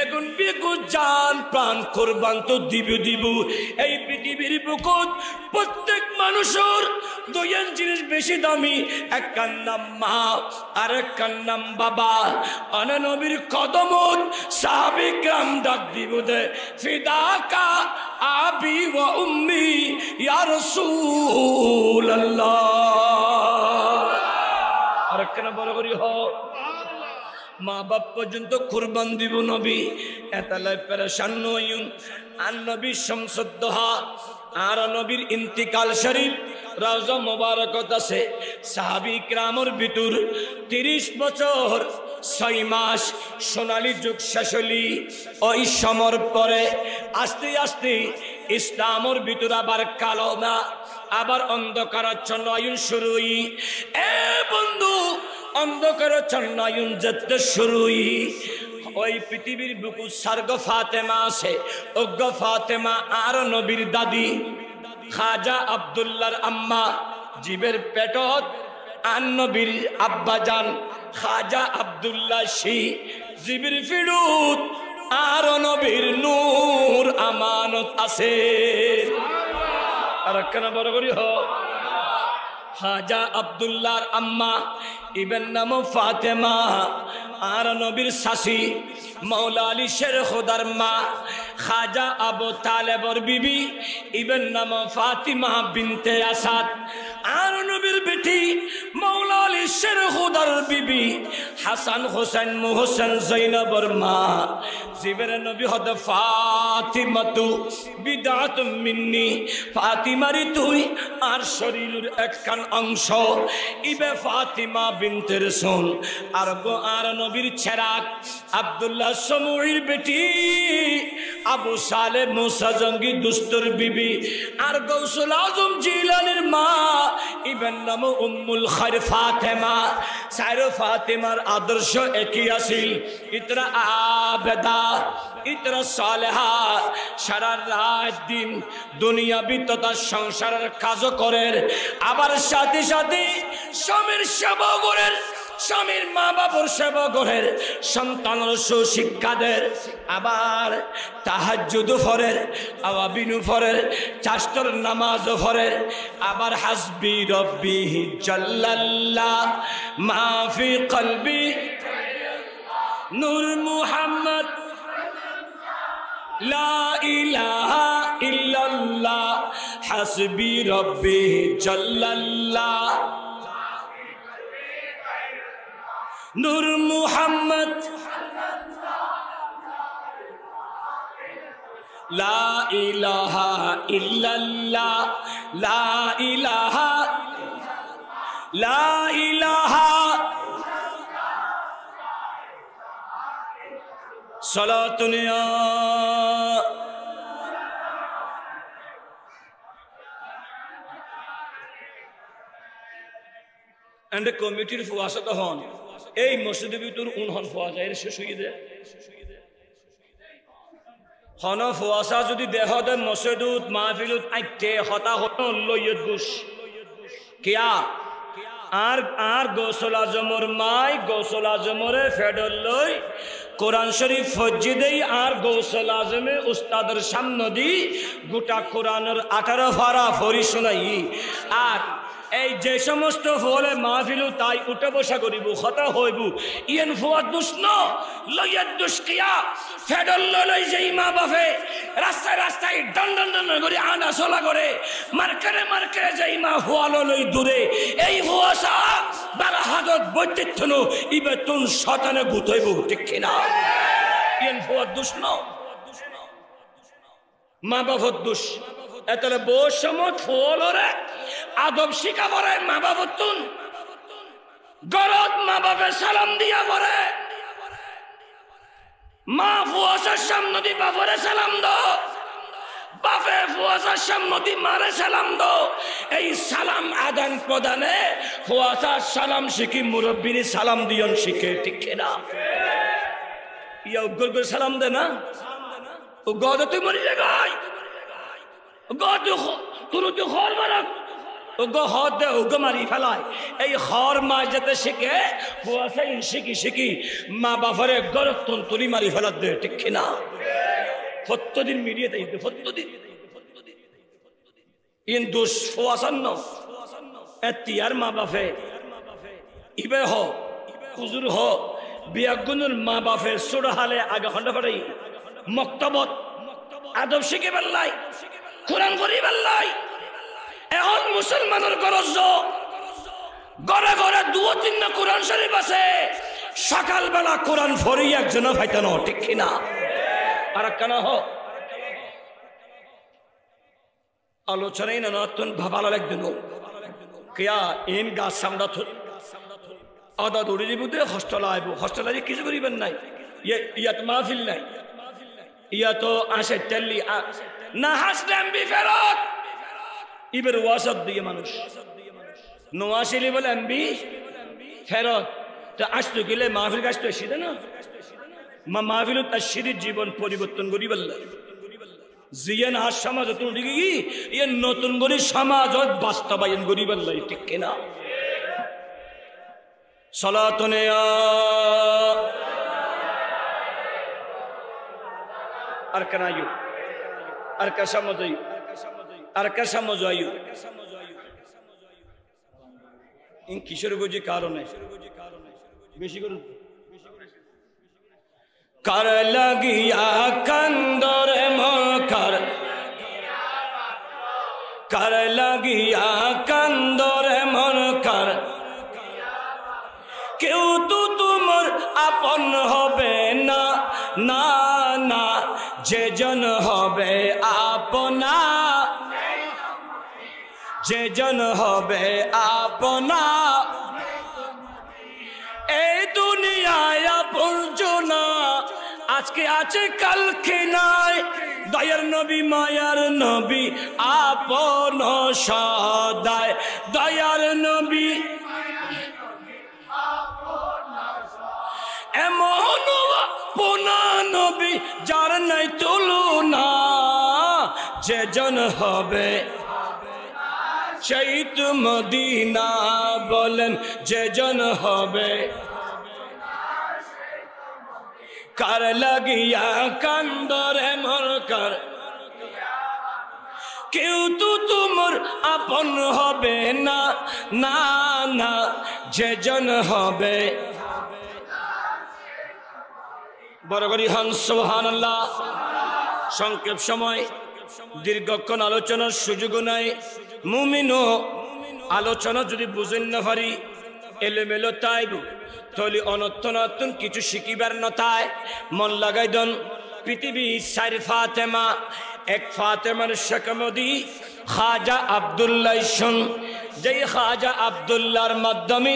এগুন বিকু জান প্রাণ কুরবান তো দিব এই পৃথিবীর বুকুত প্রত্যেক মানুষের দুইজন জিনিস বেশি দামি একটার নাম মা আর একটার নাম বাবা আনা নবীর কদমত সাহাবী کرام ডাক দিব দে ফিদাকা আবি ওয়া উম্মি ইয়া রাসূলুল্লাহ আর কেন বড় করি হ মা বাপ পর্যন্ত কুরবান দিব নবী এতালে পেরেশান হইউন আর নবী শামসুদ্দোহা আর নবীর ইন্তিকাল শরীফ রওজা মুবারকত আছে সাহাবী کرامর ভিতর 30 বছর 6 মাস সোনালী যুগ শেষ হলি ওই সমর পরে আস্তে আস্তে ইসলামের ভিতর আবার কালো না আবার অন্ধকারাচ্ছন্ন আয়ুন শুরুই এ বন্ধু অন্ধকারাচ্ছন্ন আয়ুন যেতে শুরুই ওই পৃথিবীর বুকু সার্গ ফাতেমা আছে অজ্ঞ ফাতেমা আর নবীর দাদি খাজা আব্দুল্লাহর আম্মা জীবের পেটত আর নবীর আব্বাজান খাজা আব্দুল্লাহ শি জীবের ফিরুত আর নবীর নূর আমানত আছে আর কেন বড় করি হ খাজা আব্দুল্লাহর আম্মা ইবেন নাম ফাতেমা আর নবীর শাশি মৌলা আলী শের খুদার মা খাজা আবু তালেবর বিবি ইবেন নাম ফাতিমা বিনতে আসাদ আর নবীর বেটি মৌলা আলী শের খুদার বিবি হাসান হোসেন মুহসেন জৈনবর মা জীবের নবী হদ ফাতিমাতু বিদাতুম মিন্নি ফাতিমারি তুই আর শরীরের একখান অংশ ইবে ফাতিমা বিনতে রাসূল আর গো আর নবীর ছেরাক আব্দুল্লাহ সমুইর বেটি আবু সালে মুসা জঙ্গি দুস্তর বিবি আর গৌসুল আজম জিলানির মা ইবেন নাম উম্মুল খায়র ফাতেমা সাইরো ফাতেমার আদর্শ একই আছিল ইতরা আবেদা ইতরা সালেহা সারা রাত দিন দুনিয়াবি তথা সংসারের কাজ করেন আবার সাথে সাথে স্বামীর সেবা করেন স্বামীর মা বাবার সেবা করেন সন্তানের সুশিক্ষা দেন আবার তাহাজ্জুদ পড়েন আওয়াবিনু পড়েন চারটার নামাজ পড়েন আবার হাসবি রব্বি জাল্লাল্লাহ মা ফি কলবি নূর মুহাম্মদ লা ইলাহা ইল্লাল্লাহ হাসবি রব্বি জাল্লাল্লাহ নূর মুহাম্মদ লা ইলাহা ইল্লাল্লাহ লা ইলাহা সালাতুন ইয়া এন্ড কমিটির ফুয়াসা তখন এই মসজিদের ভিতর উনহন ফুয়া যায় শেষ হয়ে যায় হন ফুয়াশা যদি দেহ দেন মসজিদুত মাহফিলুত আইতে হতা হত লইয়ত বুশ কিয়া আর গোসল আজমর মাই গোসল আজমরে ফেডল লই কোরআন শরীফ ফজ্জি দেই আর গোসল আজমে উস্তাদের সামনে দি গোটা কোরআনের 18 পারা ফরি শোনাই আর এই যে সমস্ত ফলে মাহফিলু তাই উঠে বসা করিব হতা হইব ইয়েন ফুয়াদ দুষ্ণ লইয়াদ দুষ্কিয়া ফেডল লই যেই মা বাপে রাস্তায় রাস্তায় দণ্ডন দণ্ডন করে আনা চলা করে মার্কেটে যেই মা হুয়ালো লই দূরে এই হুয়াশা বালা হাজত বৈদ্যুৎ ইবে তুন শতানে গুতইব ঠিক কিনা ইয়েন ফুয়াদ দুষ্ণ মা বাপর দুষ এতলে বস সমত ফুলরে আদব শিখা পরে মা বাবুর তুন গরদ মা বাপে সালাম দিয়া পরে মা ফুয়াশার সামনে দি বাপরে সালাম দো বাপে ফুয়াশার সামনে দি মারে সালাম দো এই সালাম আদান প্রদানে ফুয়াশার সালাম শিখি মুরব্বির সালাম দিয়ন শিখে ঠিক না ইয়া উগ্র করে সালাম দে না ও গদ তুই মরি যায় গদ তুই তুই হর মারা ওগো হদ দে ওগো মারি ফেলায় এই হর মা যেতে শিখে ফুয়াশা শিখি শিখি মা বাপরে গরত তুলি মারি ফেলাত দে ঠিক না ফত্তদিন মিডিয়ে দেই ফত্তদিন ইন দুষ ফুয়াশান্ন এতিয়ার মা বাপে ইবে হ হুজুর হ বিয়াগুনুর মা বাপে সুর হালে আগে হন্ডা ফাটাই মক্তবত আদব শিখে বেল্লাই কোরআন করি বেল্লাই এখন মুসলমানের গরজ ঘরে ঘরে 2-3 কোরআন শরীফ আছে সকালবেলা কোরআন ফরি একজন ফাইতানো ঠিক কিনা আর কেন হ আলোচনাই না নতুন ভাবালা একদিন কিয়া ইন গাছ সামদা আদা দৌড়ে দিব দে হস্টেল আইব হস্টেল আই কিছু করিবেন নাই ইয়াত মাহফিল নাই ইয়া তো আসে টেলি না হাসলাম বি ফেরত ইবের ওয়াসব দিয়ে মানুষ নোয়াশিলি বলে এমবি ফেরত তো আসতো গেলে মাহফিল আসতো সিধে না মাহফিল তার সিঁড়ির জীবন পরিবর্তন করি বললে জিয়ান আর সমাজ দিকে কি ইয়ে নতুন করে সমাজ বাস্তবায়ন করি বললে ঠিক কিনা সালাতুনে আর কেন আয়ু আর কা সমাজ আর কা সমাজ আয়ু ইন কিশোর গোজি কারণে বেশি করে কার লাগিয়া কান্দরে মকার কার লাগিয়া কান্দরে মনকার কেউ তো তোমার আপন হবে না না না যেজন হবে আপনা যেজন হবে আপনা এই দুনিয়ায় আপনজনা আজকে আছে কালকে নাই দয়ার নবী মায়ার নবী আপন সদায় দয়ার নবী এমন পোনা নবী যার নাই তুলনা যেজন হবে শহীদ মদিনা বলেন যেজন হবে কার লাগিয়া কান্দরে মরকার কেউ তো তোমার আপন হবে না না না যেজন হবে বড় করি হন সুবহানাল্লাহ। সংক্ষেপ সময় দীর্ঘক্ষণ আলোচনার সুযোগ নাই মুমিনও আলোচনা যদি বুঝেন না পারি এলোমেলো তাইব তাহলে অনর্থ নতুন কিছু শিখিবার নতায় মন লাগাই দন পৃথিবী সাইর ফাতেমা এক ফাতেমার শেখমদি খাজা আব্দুল্লাহ যেই খাজা আব্দুল্লাহর মাধ্যমে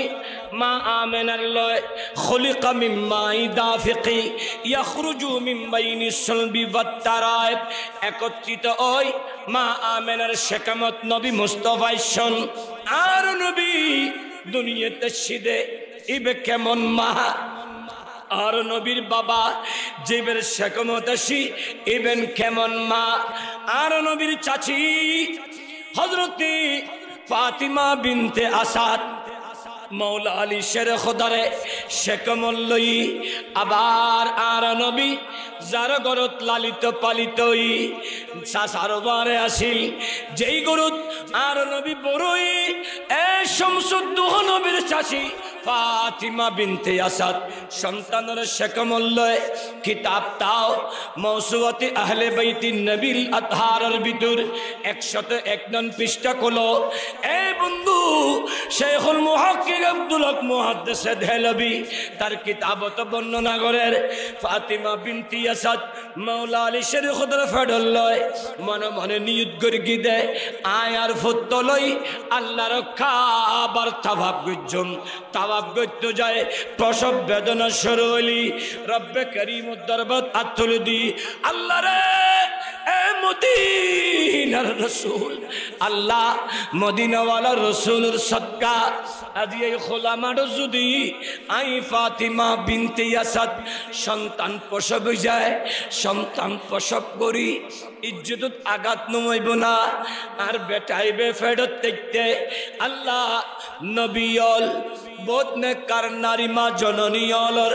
মা আমেনার লয় খলিকা মিন মাই দাফিকি ইয়াখরুজু মিন বাইনিস সালবি ওয়াত তারাইব একত্রিত ওই মা আমেনার শেকামত নবী মুস্তাফা শোন আর নবী দুনিয়াতে সিদে ইবে কেমন মা আর নবীর বাবা জীবের শেকামত আসি ইবেন কেমন মা আর নবীর চাচি হযরতে ফাতিমা বিনতে আসাদ মৌলা আলী শের খোদারে শেকমল্লই আবার আর নবী যার গরত লালিত পালিতই সাসারবারে আসিল যেই গরত আর নবী বড়ই এ শামসুদ্দোহ নবীর চাচি ফাতিমা বিনতে আসাদ সন্তানের শেকমল্লয় কিতাব তাও মৌসুয়াতি আহলে বাইতি নবীল আতহারের ভিতর 101 নং পৃষ্ঠা খোলো এ বন্ধু শেখুল মুহাক্কিক আব্দুল হক মুহাদ্দিস দেহলভী তার কিতাবত বর্ণনা করেন ফাতিমা বিনতি আসাদ মাওলা আলী শের খোদার ফেডলয় মনে মনে নিয়ত করি গিদে আয়ার ফুতলই আল্লাহ রক্ষা আবার তাওয়াব গজ্জম তাওয়াব গজ্জ যায় প্রসব বেদনা শুরু হলি রব্বে করিম দরবার আতুল দি আল্লাহ রে এ মদিনার রাসূল আল্লাহ মদিনাওয়ালা রাসূলের সদকা আজি এই খোলা মাঠ যদি আই ফাতিমা বিনতে আসাদ সন্তান প্রসব যায় সন্তান প্রসব করি ইজ্জতত আঘাত নমাইব না আর বেটাইবে ফেরত দেখতে আল্লাহ নবিয়ল বহুত নেককার নারী মা জননী অলর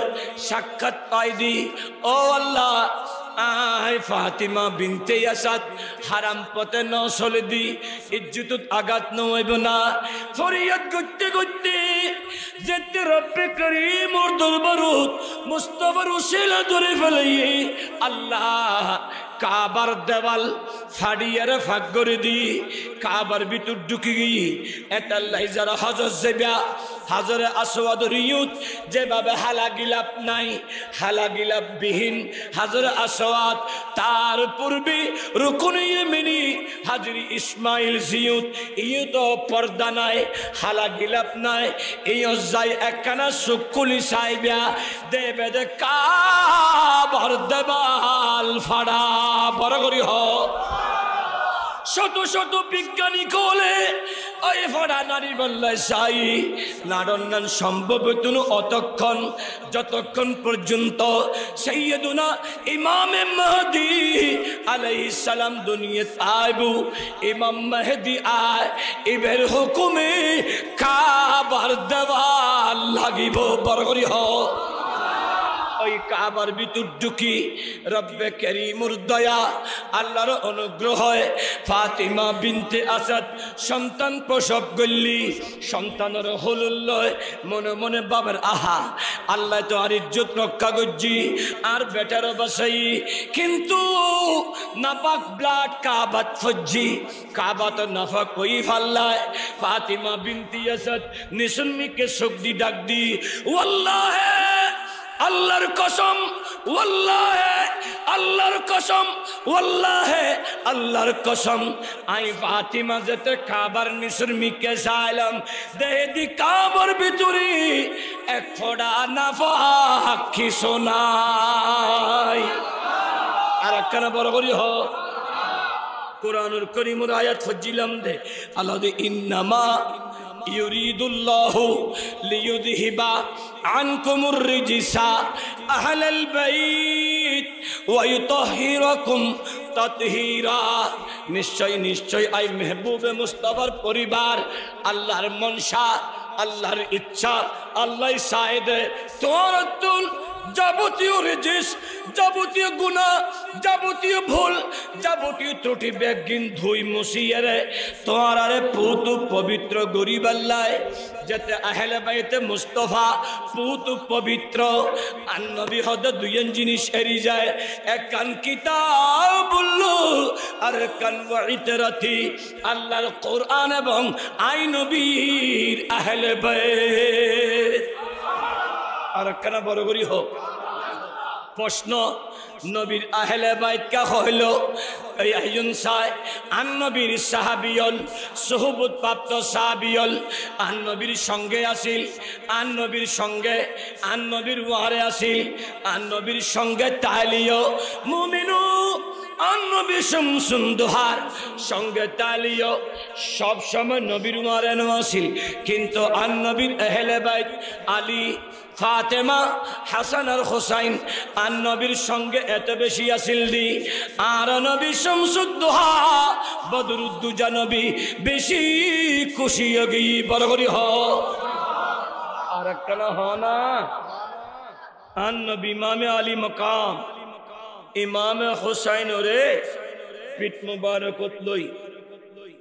সাক্ষাৎ পাই দি ও আল্লাহ আয় ফাতিমা বিনতে আসাদ হারাম পথে ন চলে দি ইজ্জতত আঘাত নমাইব না ফরিয়াদ করতে করতে যেতে রব্বে করিম ওর দরবারত মুস্তাফার উসিলা ধরে ফেলাই আল্লাহ কাবার দেওয়াল ফাড়িয়ারে ফাঁক করে দি কাবার ভিতর ঢুকে গিয়ে এতাল্লাই যারা হজর যাবা হাজরে আসওয়াদের ইউত যেভাবে হালা গিলাপ নাই হালা গিলাপ বিহীন হাজরে আসওয়াদ তার পূর্বে রুকনে ইয়েমেনি হাজরি ইসমাইল জিউত ইউত পর্দা নাই হালা গিলাপ নাই এই যায় একখানা সুকুলি সাইবা দেবে দে কাবার দেওয়াল ফাড়া বড় করি হ শত শত বিজ্ঞানী কোলে ওই ফড়া নারী বললে সাই নারন্নান সম্ভব তুন অতক্ষণ যতক্ষণ পর্যন্ত সৈয়দুনা ইমামে মাহদি আলাইহিস সালাম দুনিয়াতে আইবু ইমাম মাহদি আয় ইবের হুকুমে কাবার দেওয়াল লাগিব বড় করি হ ওই কাবার ভিতর ঢুকি রব্বে করিমুর দয়া আল্লাহর অনুগ্রহ ফাতিমা বিনতে আসাদ সন্তান প্রসব করলি সন্তানের হলুল্লয় মনে মনে বাবার আহা আল্লাহ তো আর ইজ্জত রক্ষা করছি আর বেটার বাসাই কিন্তু নাপাক ব্লাড কাবাত ফজ্জি কাবাত নাফাক কই ফাল্লায় ফাতিমা বিনতে আসাদ নিসুন্নিকে শক্তি ডাক দি ওয়াল্লাহি আল্লাহর কসম ওয়াল্লাহি আল্লাহর কসম ওয়াল্লাহি আল্লাহর কসম আই ফাতিমা যেতে কাবার নিসুরমিকে চাইলাম দেহি কাবার ভিতরে এক ফোঁটা নাফাক কিছু নাই আর একখানা বড় করি হ কোরআনুল কারীমের আয়াত ফজিলাম দে আল্লাহ ইন্নামা ইউরিদুল্লাহু লিইউযহিবা আনকুমুর রিজসা আহলাল বাইত ওয়া ইউতাহহিরাকুম তাতহীরা নিশ্চয় নিশ্চয় আই মেহবুবে মুস্তাফার পরিবার আল্লাহর মনসা আল্লাহর ইচ্ছা আল্লাহ সাইদে তোরতুন যাবতীয় রিজিস যাবতীয় গুনাহ যাবতীয় ভুল যাবতীয় ত্রুটি বেগিন ধুই মুছিয়ে তোরারে পুত পবিত্র গরিব আল্লাহ যেতে আহলে বাইতে মুস্তাফা পুত পবিত্র আর নবী হদ দুইজন জিনিস এরি যায় এক কান কিতাবুল্লাহ আর কান ওয়াইতরাতি আল্লাহর কোরআন এবং আই নবীর আহলে বাইত আর কেন বড় করি হোক প্রশ্ন নবীর আহলে বাইত কা হইল এই আয়োজন চায় আন্নবীর সাহাবিয়ল সুহবত প্রাপ্ত সাহাবিয়ল আন্নবীর সঙ্গে আসিল আন্নবীর সঙ্গে আন্নবীর ওয়ারে আসিল আন্নবীর সঙ্গে তালিও মুমিনু আন্নবী শামসুন দুহার সঙ্গে তালিও সব সময় নবীর ওয়ারে আসিল কিন্তু আন্নবীর আহলে বাইত আলী ফাতেমা হাসান আর হুসাইন আর নবীর সঙ্গে এত বেশি আসিল দি আর নবী শামসুদ্দোহা বদরুদ্দুজা নবী বেশি খুশি হই বরগরি হ আর একটা না হ না আর নবী ইমামে আলী মকাম ইমামে হুসাইন রে পিঠ মুবারকত লই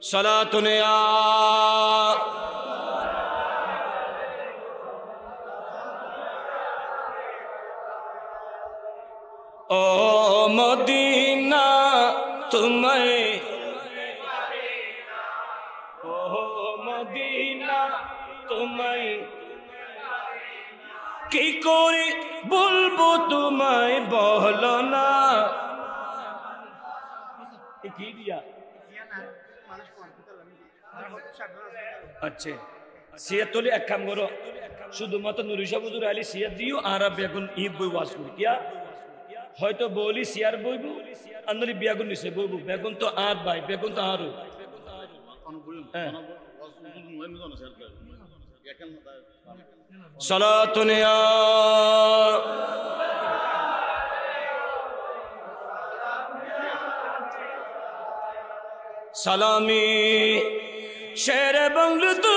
সালাতুনে ও মদিনা তোমায় ও মদিনা তোমায় কি করে বলবো তোমায় বলো না কি দিয়া আচ্ছা সিয়া তোলে এক কাম করো শুধুমাত্র নুরিশা হুজুর আলী সিয়া দিও আর বেগুন ঈদ বই ওয়াজ করি কিয়া হয়তো বলি সিয়ার বইব আন্দরি বেগুন নিছে বইব বেগুন তো আর ভাই বেগুন তো আরো সালাতুন ইয়া সালামি শের বাংলা তু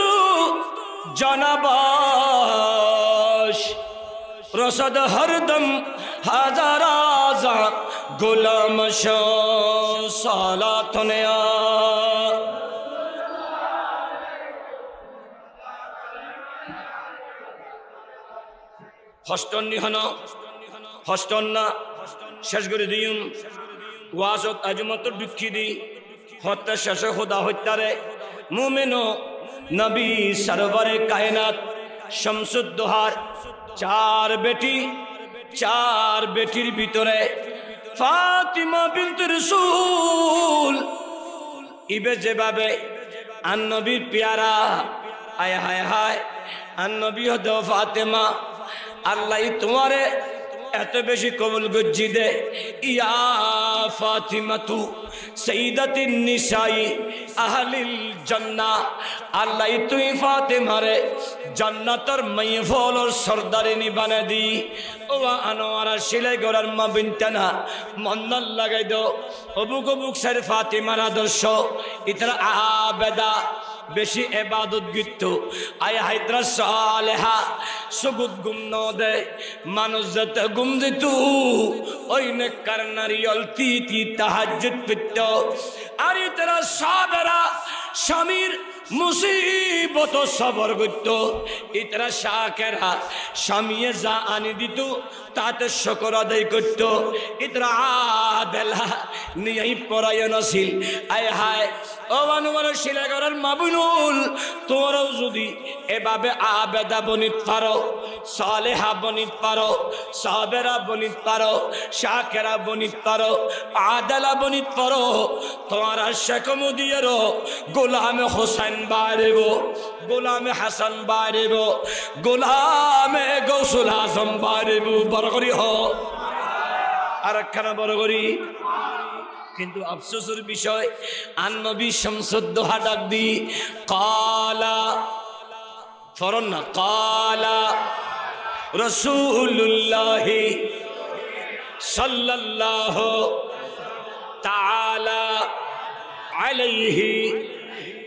জনাবাশ রসদ হরদম হাজার আজা গোলাম সালাতুন ইয়া হস্টন নিহন হস্টন না শেষ করে দিউম ওয়াজত আজমত দুঃখী দি হত্যা শেষে খোদা হত্যারে মুমিনো নবী সরবরে কায়নাত শামসুদ্দোহার চার বেটির ভিতরে ফাতিমা বিনতে রাসূল ইবে যেভাবে আন-নবীর পেয়ারা আয় হায় হায় আন-নবী হদ ফাতেমা আল্লাহ তোমারে এত বেশি কবুল গজ্জি দে ইয়া ফাতিমাতু সাইয়্যিদাতুন নিসাই আহলিল জান্নাহ আল্লাহ তুই ফাতেমারে জান্নাতের মাইফলর সরদারিনী বানাই দি ও আনোয়ারা সিলাই গরার মা বিনতানা মন্নাল লাগাই দো অবুক অবুক সার ফাতেমার আদর্শ ইতরা আবেদা বেশি ইবাদত গিত্ত আয় হায়দ্রা সালেহা সুগুদ গুম ন দে মানুষ যত গুম দিতু ওই নে করনারি অলতি তি তাহাজ্জুদ পিত্ত আর ইতরা সাবরা স্বামীর মুসিবত সবর গিত্ত ইতরা শাকেরা স্বামীয়ে যা আনি দিত তাতে শুকর আদায় করত ইতরা আদেলা নিয়াই পরায়ণ ছিল আয় হায় ও মানুমার শিলাগরের মাবুনুল তোরাও যদি এভাবে আবেদা বনিত পারো সালেহা বনিত পারো সাবেরা বনিত পারো শাকেরা বনিত পারো আদেলা বনিত পারো তোমারা শেখমুদিয়ের গোলামে হোসেন বাড়েব গোলামে হাসান বাড়েব গোলামে গৌসুল আজম বাড়েব বড় করি হ আর একখানা বড় করি কিন্তু আফসোসের বিষয় আন-নবী শামসুদ্দোহা ডাক দি কালা ফরন না কালা রাসূলুল্লাহ সাল্লাল্লাহু তাআলা আলাইহি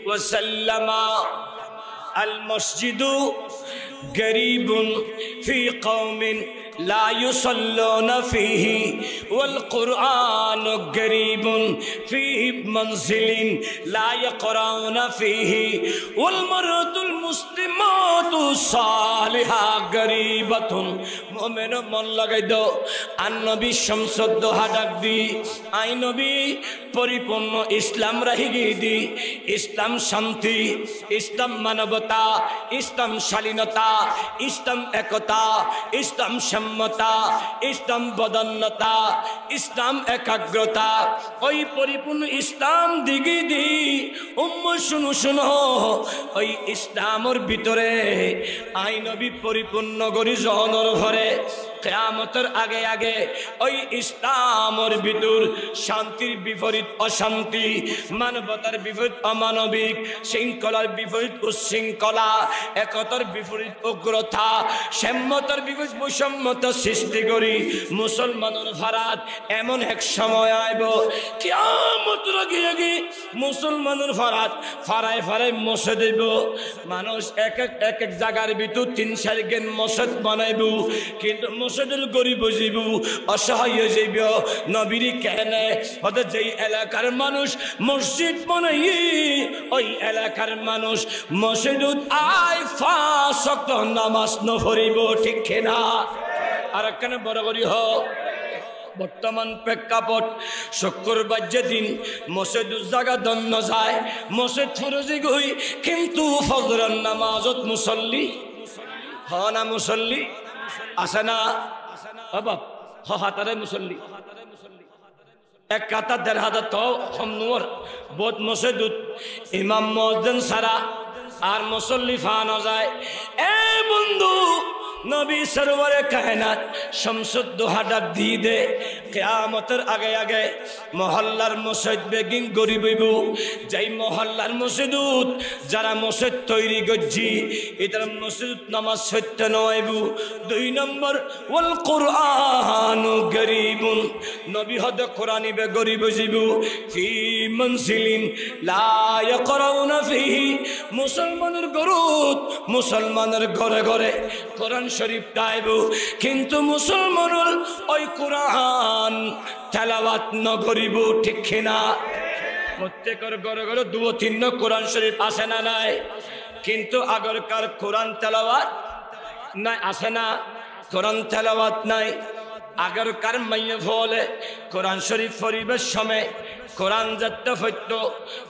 ওয়াসাল্লামা আল মসজিদু গরীবুন ফি কওমিন لا يصلون فيه والقرآن قريب في منزل لا يقرؤون فيه والمرأة المسلمات الصالحة قريبة مؤمن من لگاই دو النبي শামসুদ্দোহা ডাক দি আই নবী পরিপূর্ণ ইসলাম রাহিগি দি ইসলাম শান্তি ইসলাম মানবতা ইসলাম শালীনতা ইসলাম একতা ইসলাম সম্মতা ইসলাম বদন্যতা ইসলাম একাগ্রতা ওই পরিপূর্ণ ইসলাম দিগি দি শুনো শুনো ওই ইসলামের ভিতরে আই নবী পরিপূর্ণ করি জহনের ঘরে কিয়ামতের আগে আগে ওই ইসলামের ভিতর শান্তির বিপরীত অশান্তি মানবতার বিপরীত অমানবিক শৃঙ্খলার বিপরীত উচ্ছৃঙ্খলা একতার বিপরীত উগ্রতা সম্মতার বিপরীত বৈষম্যতা সৃষ্টি করি মুসলমানের ভারাত এমন এক সময় আইব কিয়ামতের আগে আগে মুসলমানের ভারাত ফারায় ফারায় মসে দেব মানুষ এক এক জায়গার ভিতর 3-4 জন মসজিদ বানাইব কিন্তু মসজিদের গরিব যাইব অসহায় যাইব নবীর কেনে হতে যেই এলাকার মানুষ মসজিদ বানাই ওই এলাকার মানুষ মসজিদত আই 5 ওয়াক্ত নামাজ ন পড়িব ঠিক কিনা আর কেন বড় করি হ বর্তমান প্রেক্ষাপট শুক্রবার যেদিন মসজিদের জায়গা দন্ন যায় মসজিদ ফরজি গই কিন্তু ফজরের নামাজত মুসল্লি হ না মুসল্লি আসে না বাবা হাতারে মুসল্লি এক কাতা 1,500 তো হমনুর বহুত মসজিদত ইমাম মুয়াজ্জিন সারা আর মুসল্লি ফানো যায় এ বন্ধু নবী সরওয়ারে কায়নাত শামসুদ দোহা ডাক দিয়ে দে কিয়ামতের আগে আগে মহল্লার মসজিদ বেগিন গরিব হইব যাই মহল্লার মসজিদত যারা মসজিদ তৈরি করছি এটার মসজিদ নামাজ সত্য নয়ব 2 নম্বর ওয়াল কুরআনু গরিবুন নবী হদ কোরআনি বে গরিব হইব ফি মনসিলিন লা ইয়াকরাউনা ফিহি মুসলমানের গরুত মুসলমানের ঘরে ঘরে কোরআন শরীফ তাইব কিন্তু মুসলমানুল ওই কোরআন তেলাওয়াত ন করিব ঠিক কিনা প্রত্যেকের ঘরে ঘরে 2-3 কোরআন শরীফ আছে না নাই কিন্তু আগরকার কোরআন তেলাওয়াত নাই আছে না কোরআন তেলাওয়াত নাই আগরকার মাইয়ে ফলে কোরআন শরীফ পরিবেশ সময় কোরআন যাত্রা ফত্য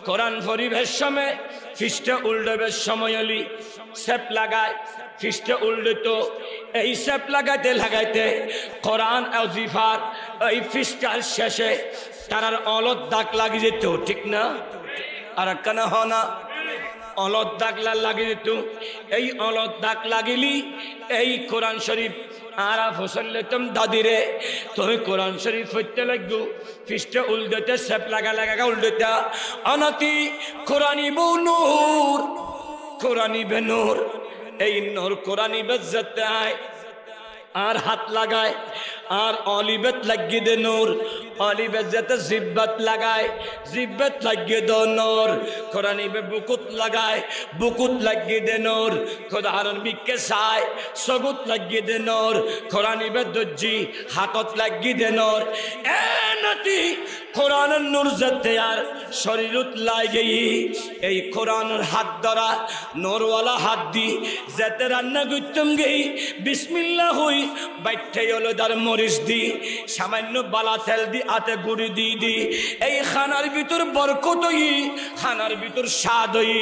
কোরআন পরিবেশ সময় ফিস্টে উল্ডবের সময় হলি সেপ লাগায় ফিস্টে উল্ডতো এই সেপ লাগাইতে লাগাইতে কোরআন আজিফার এই ফিস্টার শেষে তারার অলদ দাগ লাগি যেত ঠিক না আর কেন হনা অলদ দাগ লাগি যেত এই অলদ দাগ লাগিলি এই কোরআন শরীফ আরা ফসলতম দাদিরে তুমি কোরআন শরীফ পড়তে লাগো ফিস্টে উল্ডতে সেপ লাগা লাগা উল্ডতা অনতি কোরআনি বউ নূর কোরআনি বে নূর এই নূর কোরআনি বেজ্জতে আয় আর হাত লাগায় আর অলিবেত লাগিয়ে দে নূর অলিবেত যেতে জিব্বাত লাগায় জিব্বাত লাগিয়ে দো নূর কোরআনি বে বুকুত লাগায় বুকুত লাগিয়ে দে নূর খোদারন বিকে সায় সগুত লাগিয়ে দে নূর কোরআনি বে দজ্জি হাতত লাগিয়ে দে নূর এ নতি কোরআনের নূর যেতে আর শরীরত লাগে এই কোরআনের হাত ধরা নূরওয়ালা হাত দি যেতে রান্না করতাম গেই বিসমিল্লাহ হই বাইঠে হলো দার মরিচ দি সামান্য বালা তেল দি আতে গুড়ি দি দি এই খানার ভিতর বরকত হই খানার ভিতর স্বাদ হই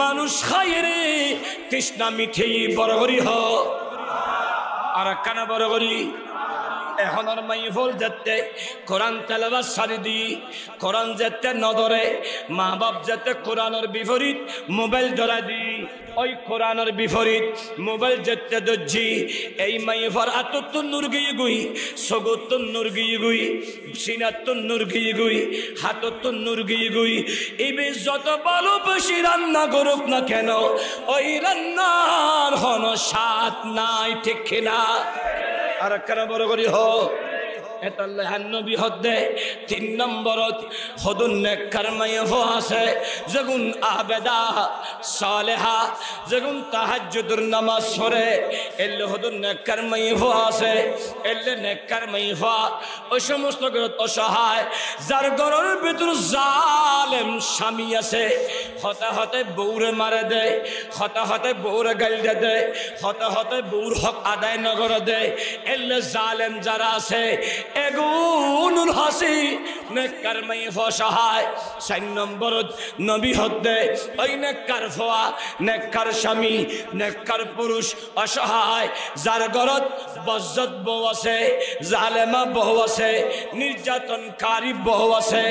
মানুষ খায় রে তৃষ্ণা মিঠেই বরগরি হ আর কানা বরগরি এখনের মাইফল যেতে কোরআন তেলাওয়াত সারি দি কোরআন যেতে নদরে মা বাপ যেতে কোরআনের বিপরীত মোবাইল ধরা দি ওই কোরআনের বিপরীত মোবাইল যেতে দজ্জি এই মাইফর আতত নূর গিয়ে গুই সগত নূর গিয়ে গুই সিনাত নূর গিয়ে গুই হাতত নূর গিয়ে গুই এবে যত ভালোবাসি রান্না করুক না কেন ওই রান্নার হন স্বাদ নাই ঠিক কিনা আর কেন বড় করি হ এতাল্লাহ নবী হদে 3 নম্বরত হদুন নেককার মাইফ আছে যেগুন আবেদা সালেহা যেগুন তাহাজ্জুদের নামাজ পড়ে এলে হদুন নেককার মাইফ আছে এলে নেককার মাইফা ওই সমস্ত অসহায় যার ঘরের ভিতর জালেম স্বামী আছে হতে হতে বউরে মারে দেয় হতে হতে বউরে গাল দেয় হতে হতে বউর হক আদায় নগর দেয় এলে জালেম যারা আছে এগুনুল হাসি নেককার মাই অসহায় 4 নম্বর নবী হদ্দে ওই নেককার ফোয়া নেককার স্বামী নেককার পুরুষ অসহায় যার ঘরত বজ্জত বউ আছে জালেমা বউ আছে নির্যাতনকারী বউ আছে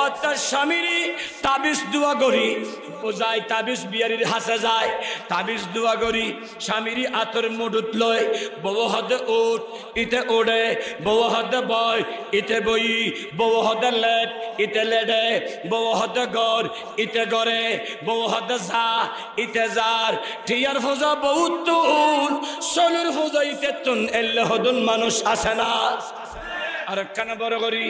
অর্থাৎ স্বামীরই তাবিজ দুয়া করি বোঝায় তাবিজ বিয়ারির হাসে যায় তাবিজ দুয়া করি স্বামীরই আতর মুডুত লয় বউ হদে উঠ ইতে ওড়ে বউ হদে বয় ইতে বই বউ হদে লেট ইতে লেডে বউ হদে গড় ইতে গড়ে বউ হদে যা ইতে যার ঠিয়ার ফোজা বহুত তুল সোনুর ফোজা ইতে তুন এল্লে হদুন মানুষ আসে না আর কানা বড় করি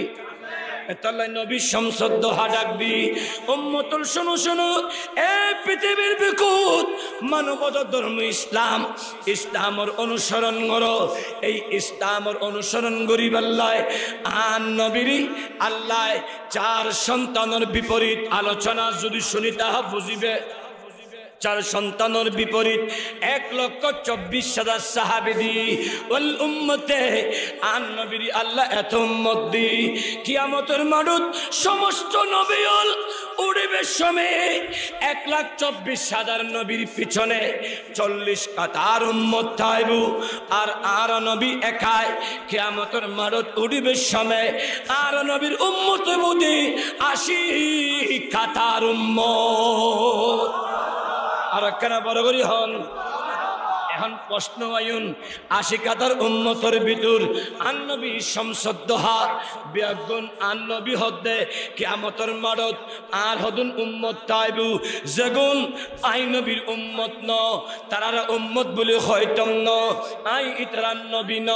এতাল্লাই নবী শামসুদ হাডাক দি উম্মতুল শুনো শুনো এই পৃথিবীর বিকুত মানবতা ধর্ম ইসলাম ইসলামের অনুসরণ করো এই ইসলামের অনুসরণ করি বললায় আন নবীরি আল্লাহ 4 সন্তানের বিপরীত আলোচনা যদি শুনি তাহা বুঝিবে 4 সন্তানের বিপরীত 1,24,000 সাহাবী দি ওয়াল উম্মতে আন নবীর আল্লাহ এত উম্মত দি কিয়ামতের মাঠত সমস্ত নবীল উড়িবে সময়ে 1,24,000 নবীর পিছনে 40 কাতার উম্মত থাইবু আর নবী একাই কিয়ামতের মাঠত উড়িবে সময়ে আর নবীর উম্মত বুদি 80 কাতার উম্মত আর কেনা বড় করি হন এখন প্রশ্ন আয়ুন 80 কাতার উম্মতের ভিতর আন-নবী শামসুদ্দোহা বিয়াগুন আন-নবী হদ্দে কিয়ামতের মাঠত আর হদুন উম্মত তাইবু যেগুন আই নবীর উম্মত ন তারার উম্মত বলে হয়তম ন আই ইতরান নবী ন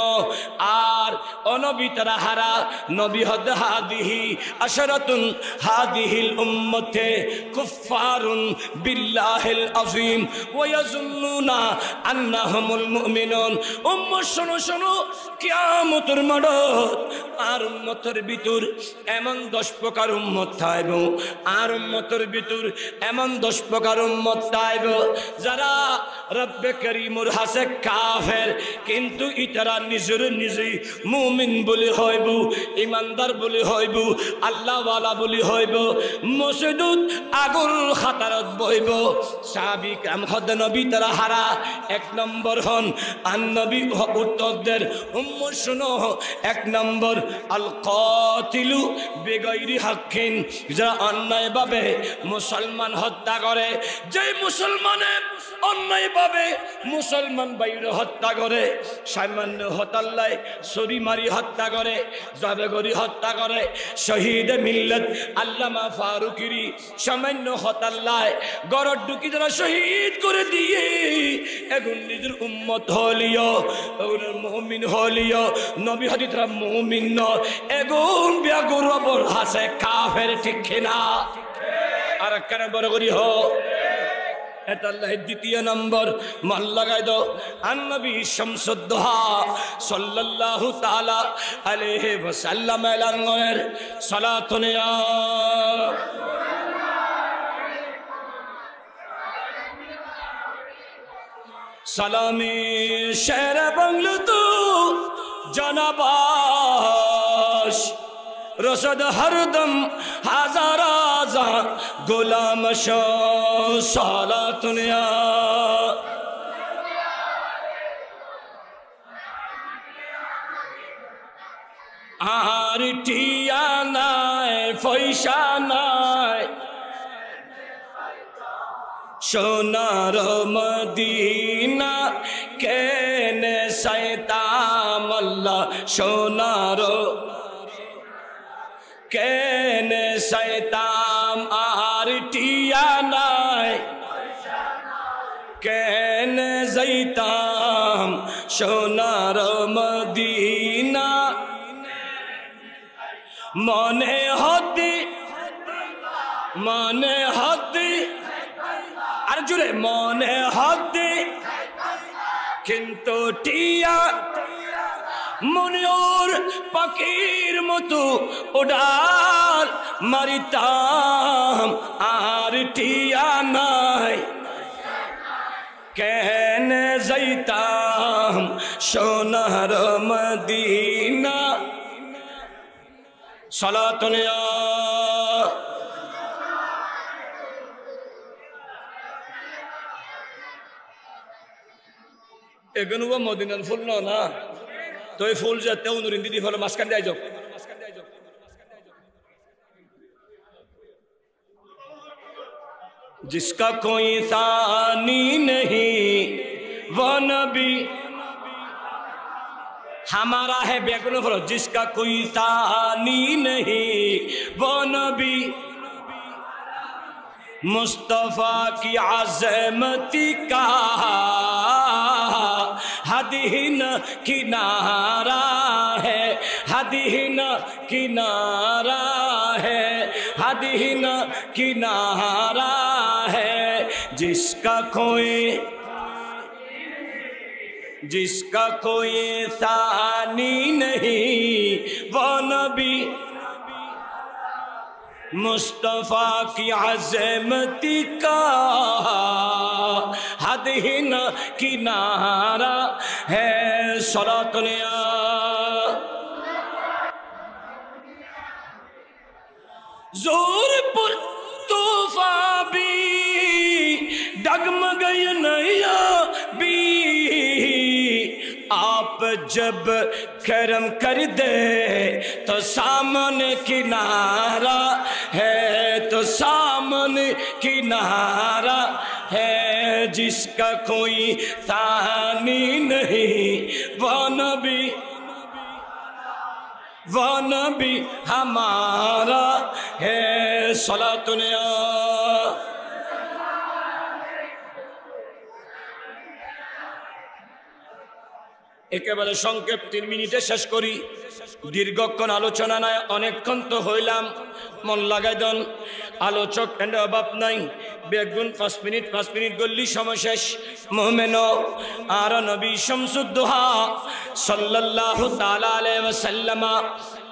আর অনবী তারা হারা নবী হদ্দে হাদিহি আশরাতুন হাদিহিল উম্মতে কুফফারুন বিল্লাহিল আযীম ওয়া ইয়াজুন্নুনা আন্নাহুমুল মুমিনুন উম্মত শোনো শোনো কিয়ামতের মাঠত আর উম্মতের ভিতর এমন 10 প্রকার উম্মত থাইব আর উম্মতের ভিতর এমন 10 প্রকার উম্মত থাইব যারা রব্বে করিমর হাসে কাফের কিন্তু ইতারা নিজের নিজেই মুমিন বলে হইব ইমানদার বলে হইব আল্লাহ ওয়ালা বলে হইব মসজিদত আগুল খাতারত বইব সাহাবী কাম হদ নবী তারা হারা 1 নম্বর হন আন-নবী উত্তরদের উম্মত শুনো 1 নম্বর আল কাতিলু বেগাইরি হাক্কিন যারা অন্যায়ভাবে মুসলমান হত্যা করে যে মুসলমানের অন্যায়ভাবে মুসলমান বাইরে হত্যা করে সামান্য হতাল্লায় ছুরি মারি হত্যা করে জাবেগরি হত্যা করে শহীদ মিল্লত আল্লামা ফারুকিরি সামান্য হতাল্লায় গরর ঢুকি যারা শহীদ করে দিয়ে এখন নিজের উম্মত হলিও মুমিন হলিও নবী হাদিসরা মুমিন ন এখন বিয়াগুর রবর হাসে কাফের ঠিক কিনা আর কেন বড় করি হ এটা আল্লাহর দ্বিতীয় নম্বর মান লাগাই দাও আন-নবী শামসুদ্দোহা সাল্লাল্লাহু তাআলা আলাইহি ওয়াসাল্লাম এলান করেন সালাতুন ইয়া সালামি শের বাংলা তো জনাবাস রসদ হরদম হাজার হাজার গোলাম সালাতুন ইয়া আর টিয়া নাই পয়সা নাই সোনার মদিনা কেনে সাইতাম আল্লাহ সোনার কেনে সাইতাম আর টিয়া নাই কেনে যাইতাম সোনার মদিনা মনে হতি আর জুড়ে মনে হতি কিন্তু টিয়া মনিয়র পাখির মতো উড়াল মারিতাম আর টিয়া নাই কেনে যাইতাম সোনার মদিনা সালাতুন ইয়া এগুলো মদিনার ফুল না তো এই ফুল যাতে উনুরিন দিদি ফলে মাঝখান দিয়ে যাও जिसका कोई सानी नहीं वो नबी हमारा है बेगुन फलो जिसका कोई सानी नहीं वो नबी मुस्तफा की अज़मती का हदीन किनारा है हदीन किनारा है हदीन किनारा है जिसका कोई सानी नहीं वो नबी मुस्तफा की अज़मती का हदीन किनारा है सलातुन या जोर पर तूफा भी डगमगई नैया भी आप जब करम कर दे तो सामने किनारा है तो सामने किनारा है जिसका कोई सानी नहीं वो नबी हमारा है सलातुन या একেবারে সংক্ষেপ 3 মিনিটে শেষ করি দীর্ঘক্ষণ আলোচনা নাই অনেকক্ষণ তো হইলাম মন লাগাই দেন আলোচক এর অভাব নাই বেগুন 5 মিনিট গল্লি সময় শেষ মুমিন আর নবী শামসুদ্দোহা সাল্লাল্লাহু তাআলা আলাইহি ওয়াসাল্লাম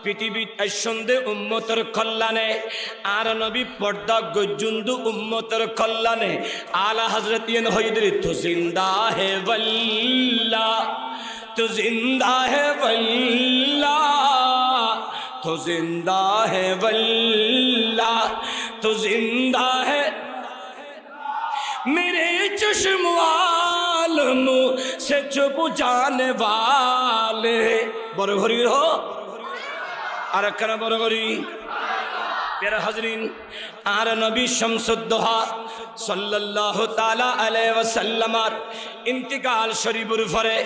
পৃথিবীর আইসন্দে উম্মতের কল্যাণে আর নবী পর্দা গজুন্দু উম্মতের কল্যাণে আলা হযরত ইন হযরত তো জিন্দা হে ওয়াল্লা तो जिंदा है वल्ला तो जिंदा है वल्ला तो जिंदा है मेरे चश्म आलम से चुप जाने वाले बरघरी हो अरकना बरघरी प्यारा हाजरीन आर नबी शमसुद्दोहा सल्लल्लाहु ताला अलैहि वसल्लम इंतकाल शरीफुर फरे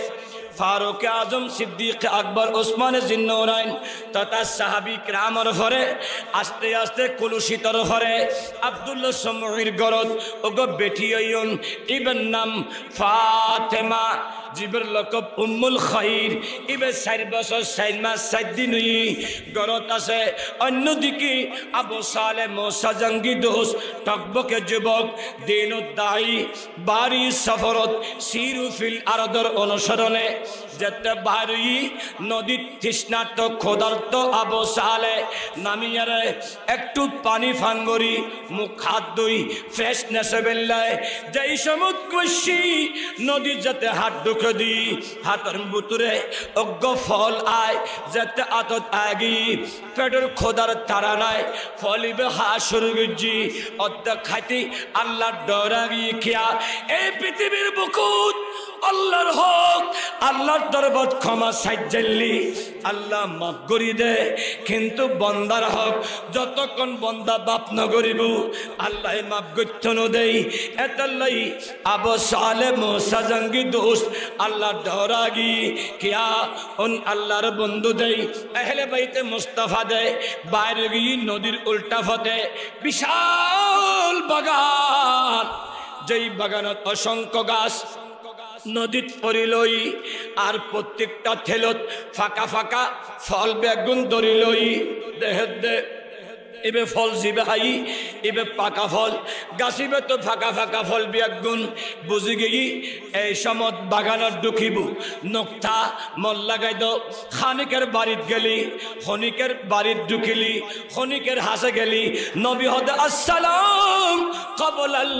फारूक आजम सिद्दीक अकबर उस्मान जिन्नौराइन तथा साहाबी किरामर फरे आस्ते आस्ते कुलुषितर फरे अब्दुल्लाह समूहिर गरद ओगो बेटी अयन इबन नाम फातिमा जिबर लकब उम्मुल खैर इबे 4 বছর 4 মাস 4 দিন গরত আছে অন্যদিকে আবু সালেহ মুসা জঙ্গি দোস টকবকে যুবক দিনুদ্দাই বাড়ি সফরত সিরু ফিল আরদর অনুসরণে যেতে বাড়ি নদী তৃষ্ণার্ত ক্ষুধার্ত আবু সালেহ নামিয়ারে একটু পানি ফান করি মুখ হাত ধুই ফ্রেশনেস বেলায় যেই সমুদ খুশি নদী যেতে হাত ঢুকে দি হাতের ভিতরে অজ্ঞ ফল আয় যেতে আতত আগি পেটের খোদার তারা নাই ফলিবে হাসুর গুজি অদ্য খাইতে আল্লাহর ডরাগি খেয়া এই পৃথিবীর বুকুত আল্লাহর হক আল্লাহর দরবার ক্ষমা সাজ্জাল্লি আল্লাহ মাফ করি দে কিন্তু বন্দার হক যতক্ষণ বন্দা বাপ ন করিব আল্লাহ মাফ করতে ন দেই এতলাই আবু সালেহ মুসা জঙ্গি দোস্ত আল্লাহ ডরাগি কিয়া উন আল্লাহর বন্ধু দেই আহলে বাইতে মুস্তাফা দে বাইরে গিয়ে নদীর উল্টা ফতে বিশাল বাগান যেই বাগানত অসংখ্য গাছ নদীত পড়িলই আর প্রত্যেকটা থেলত ফাঁকা ফাঁকা ফল বেগুন ধরিলই দেহে দে এবে ফল জিবে হাই এবে পাকা ফল গাছিবে তো ফাঁকা ফাঁকা ফল বিয়াগুন বুঝি গেই এই সমত বাগানত ঢুকিব নোকটা মল লাগাই দো খানিকের বাড়িত গেলি খনিকের বাড়িত ঢুকিলি খনিকের হাসে গেলি নবী হদে আসসালাম কবলাল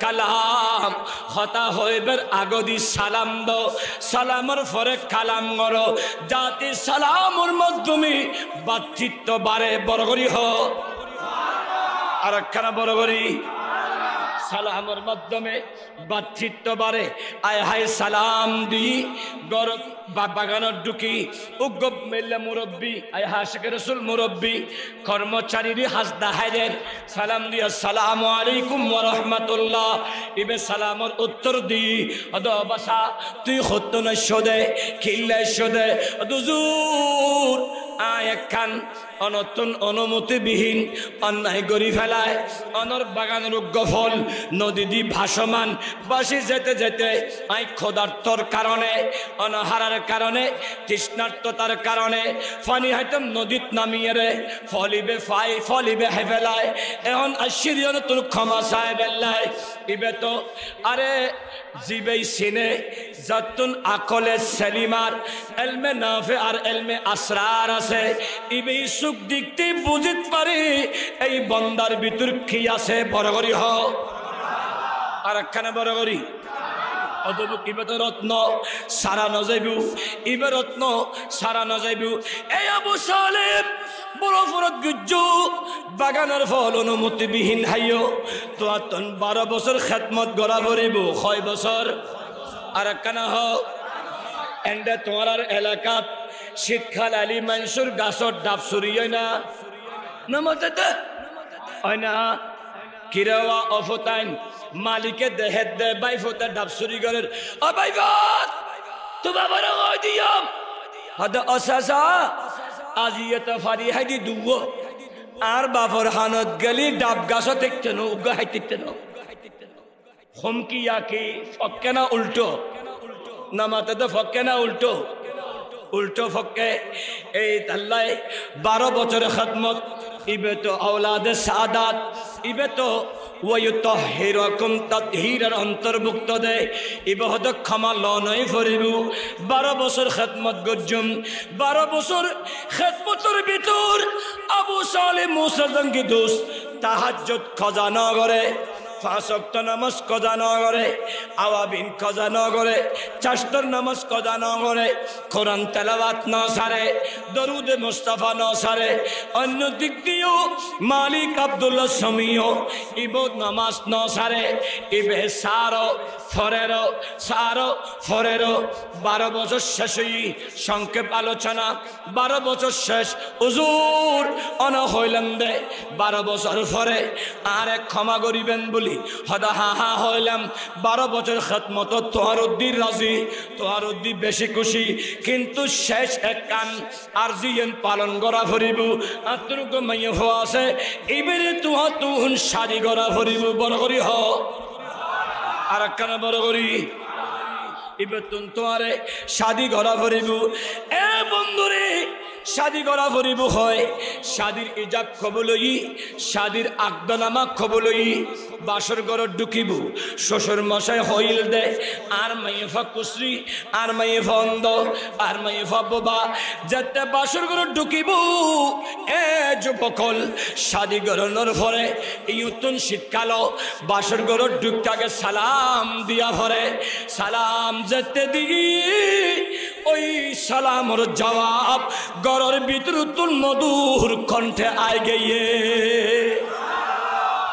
কালাম হতা হইবের আগদি সালাম দো সালামর পরে কালাম করো যাতে সালামর মাধ্যমে বাতচিত্ত বাড়ে বড় করি হ আর একখানা বড় করি সালামের মাধ্যমে বাতচিত্ত বাড়ে আয় হায় সালাম দি গরব বাগানত ঢুকি উগ্গব মেল্লা মুরব্বী আয় হাশিক রাসূল মুরব্বী কর্মচারীর হাসদা হায়দের সালাম দি আসসালামু আলাইকুম ওয়া রাহমাতুল্লাহ ইবে সালামের উত্তর দি অদবাসা তুই হত না শোদে কিল্লা শোদে দুজুর আয় খান অনতুন অনুমতিবিহীন অন্যায় গড়ি ফেলায় অনর বাগানের উগ্গফল নদী দি ভাসমান বাসি যেতে যেতে আই ক্ষুধার্তর কারণে অনহারার কারণে তৃষ্ণার্ততার কারণে পানি হাইতাম নদীত নামিয়ে রে ফলিবে ফাই ফলিবে হেফেলায় এখন আশ্চর্য তোর ক্ষমা চায় বেল্লায় ইবে তো আরে জিবেই সিনে জাতুন আকলে সেলিমার এলমে নাফে আর এলমে আসরার আছে ইবে সুখ দিকতে বুঝিত পারে এই বন্দার ভিতর কি আছে বড় করি হ আর একখানে বড় করি অদবুক ইবে তো রত্ন সারা নজাইবু ইবে রত্ন সারা নজাইবু এই আবু সালেম বড় ফরত গুজ্জু বাগানের ফল অনুমতিবিহীন হাইও তো আতন 12 বছর খেদমত গড়া ভরিব 6 বছর আর একখানা হ এন্ডে তোমার এলাকাত শীতকাল আলী মানসুর গাছর ডাব চুরি হয় না নমতে হয় না কিরাওয়া অফতাইন মালিকে দেহে দে বাইফতে ডাব চুরি করে ও বাইফত তো বাবার কই দিয়াম হদা অসাসা আজি তো ফারি হাইদি দুবো আর বাপর হানত গলি ডাব গাছ দেখতে নো উগা হাইতে নো হুমকি ইয়াকি ফক্কে না উল্টো নামাতে তো ফক্কে না উল্টো উল্টো ফক্কে এই আল্লাহ 12 বছরের খিদমত ইবে তো আওলাদে সাদাত ইবে তো ওয়ায়ুতাহিরুকুম তাতহীরের অন্তর্ভুক্ত দে ইবে হদ ক্ষমা লনই ফরিবু 12 বছর খিদমত গজ্জুম 12 বছর খিদমতের ভিতর আবু সালেহ মুসা জঙ্গি দোস্ত তাহাজ্জুদ খজা না করে 5 ওয়াক্ত নামাজ কজা না করে আওয়াবিন কজা না করে চারটার নামাজ কজা না করে কোরআন তেলাওয়াত না সারে দরুদে মুস্তাফা না সারে অন্য দিক দিয়েও মালিক আব্দুল্লাহ সামিও ইবাদ নামাজ না সারে ইবে সারো ফরেরো সারো ফরেরো 12 বছর শেষ হই সংক্ষেপ আলোচনা 12 বছর শেষ হুজুর অনা হইলেন দে 12 বছর পরে আরে ক্ষমা করিবেন বলি হদা হা হা হইলাম 12 বছর খিদমত তোহার উদ্দিন রাজি তোহার উদ্দিন বেশি খুশি কিন্তু শেষ এক কান আরজিয়েন পালন করা ভরিব আত্মরুক মাইয়া হওয়া আছে এবারে তুহা তুন শাদি করা ভরিব বড় করি হ আর একখানা বড় করি এবার তুন তোয়ারে শাদি করা ভরিব এ বন্ধুরে শাদি করা ভরিব হয় শাদির ইজাব কবুলই শাদির আকদনামা কবুলই বাসর ঘর ঢুকিব শ্বশুর মশাই হইল দে আর মাইফা কুসরি আর মাইফা অন্ধ আর মাইফা বাবা যেতে বাসর ঘর ঢুকিব এ যুবকল শাদি গরনের পরে এই নতুন শীতকাল বাসর ঘর ঢুকটাকে সালাম দিয়া ভরে সালাম যেতে দিই ওই সালামর জবাব গরর ভিতর তুল মধুর কণ্ঠে আয় গিয়ে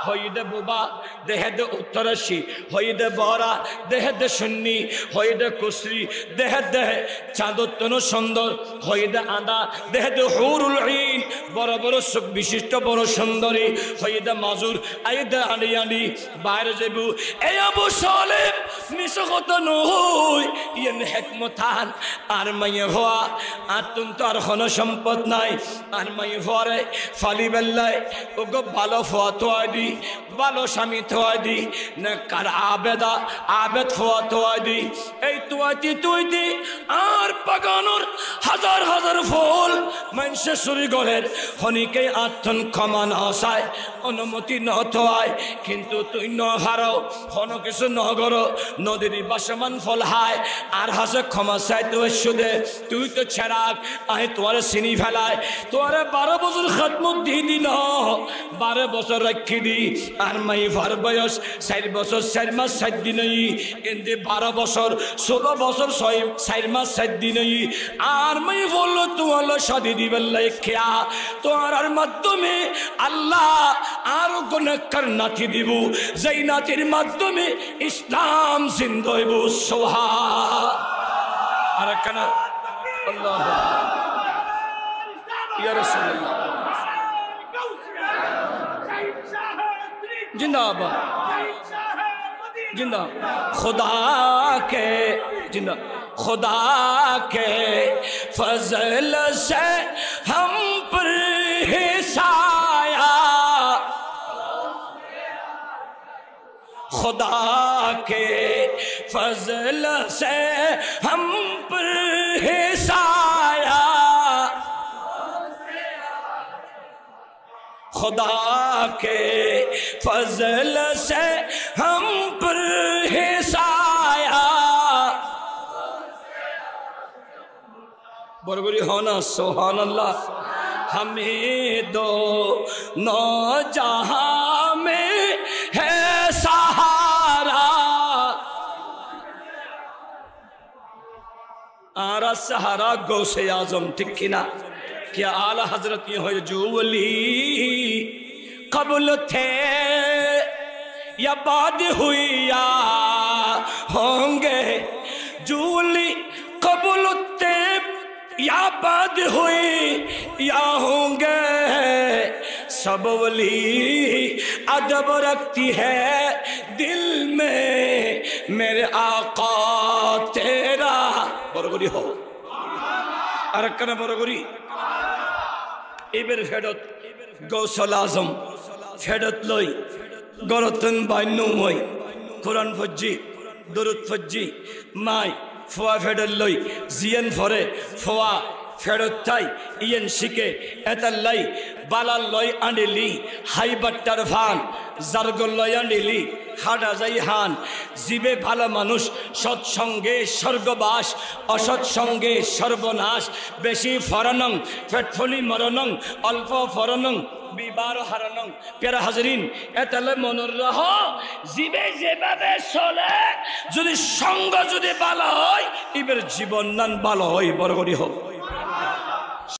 হইদে বুবা দেহে দে উত্তরসী হইদে বরা দেহে দে সুন্নি হইদে কুসরি দেহে দেহে চাঁদোত্তন সুন্দর হইদে আদা দেহে দে হুরুল ঈন বড় বড় সুখ বিশিষ্ট বড় সুন্দরী হইদে মাজুর আইদে আনি আনি বাইরে যাবু এই আবু সালেম মিশকত নই ইয়েন হেকমতান আর মাইয়ে হওয়া আর তুম তো আর কোনো সম্পদ নাই আর মাইয়ে হওয়ারে ফালি বেল্লায় ওগো ভালো ফোয়া তোয়াই দি ভালো স্বামী তোয়াই দি না কার আবেদা আবেদ ফোয়া তোয়াই দি এই তোয়াইতি তুই দি আর বাগানোর হাজার হাজার ফুল মানুষে চুরি গড়ের হনিকে আত্মন ক্ষমা নসায় অনুমতি নয় কিন্তু তুই নহারো হন কিছু নগর নদীর বাসমান ফল হায় আর হাসে ক্ষমা চাই তুই সুদে তুই তো ছেড়াক আহে তোমার চিনি ফেলায় তোমার 12 বছর খাদমত দিয়ে দিল 12 বছর রাখি দি আর মাই ভার বয়স 4 বছর 4 মাস 7 দিন কিন্তু 12 বছর 16 বছর 4 মাস 7 দিন আর মাই বললো তোমার সাদি দিবেন লেখা তোমার মাধ্যমে আল্লাহ আর গুনাহগার নাতি দিব যেই নাতির মাধ্যমে ইসলাম জিন্দা হইব সুবহান আর কেন আল্লাহ ইয়া রাসূলুল্লাহ जिंदाबाद जिंदा खुदा के जिंदा खुदा के फजल से हम पर है साया खुदा के फजल से हम पर है साया खुदा के फजल से हम पर है साया बरबरी होना सुभान अल्लाह हमें दो नौ जहां में है सहारा आरा सहारा गौसे आजम ठीक किना क्या आला हजरत ये हो जो वली कबूल थे या बाद हुई या होंगे जो वली कबूल थे या बाद हुई या होंगे सब वली अदब रखती है दिल में मेरे आका तेरा बरगुरी हो अरकना बरगुरी इबर फेडत गौसल आजम फेडत लई गरतन बाइनु मई कुरान फज्जी दरुद फज्जी माई फुआ फेडत लई जियन फरे फुआ फेडत थाई इयन शिके एता लई बाला लई आंडिली हाई बट्टार फान जारगल लई आंडिली हाडा जाई हान जीवे भाला मानुष सत्संगे स्वर्गबास असत्संगे सर्वनाश बेशी फरनং पेटफुली मरनং अल्प फरनং বিবার হারানং প্যারা হাজরিন এতালে মনের রহ জীবে যেভাবে চলে যদি সঙ্গ যদি ভালো হয় ইবের জীবন নান ভালো হয় বড় করি হোক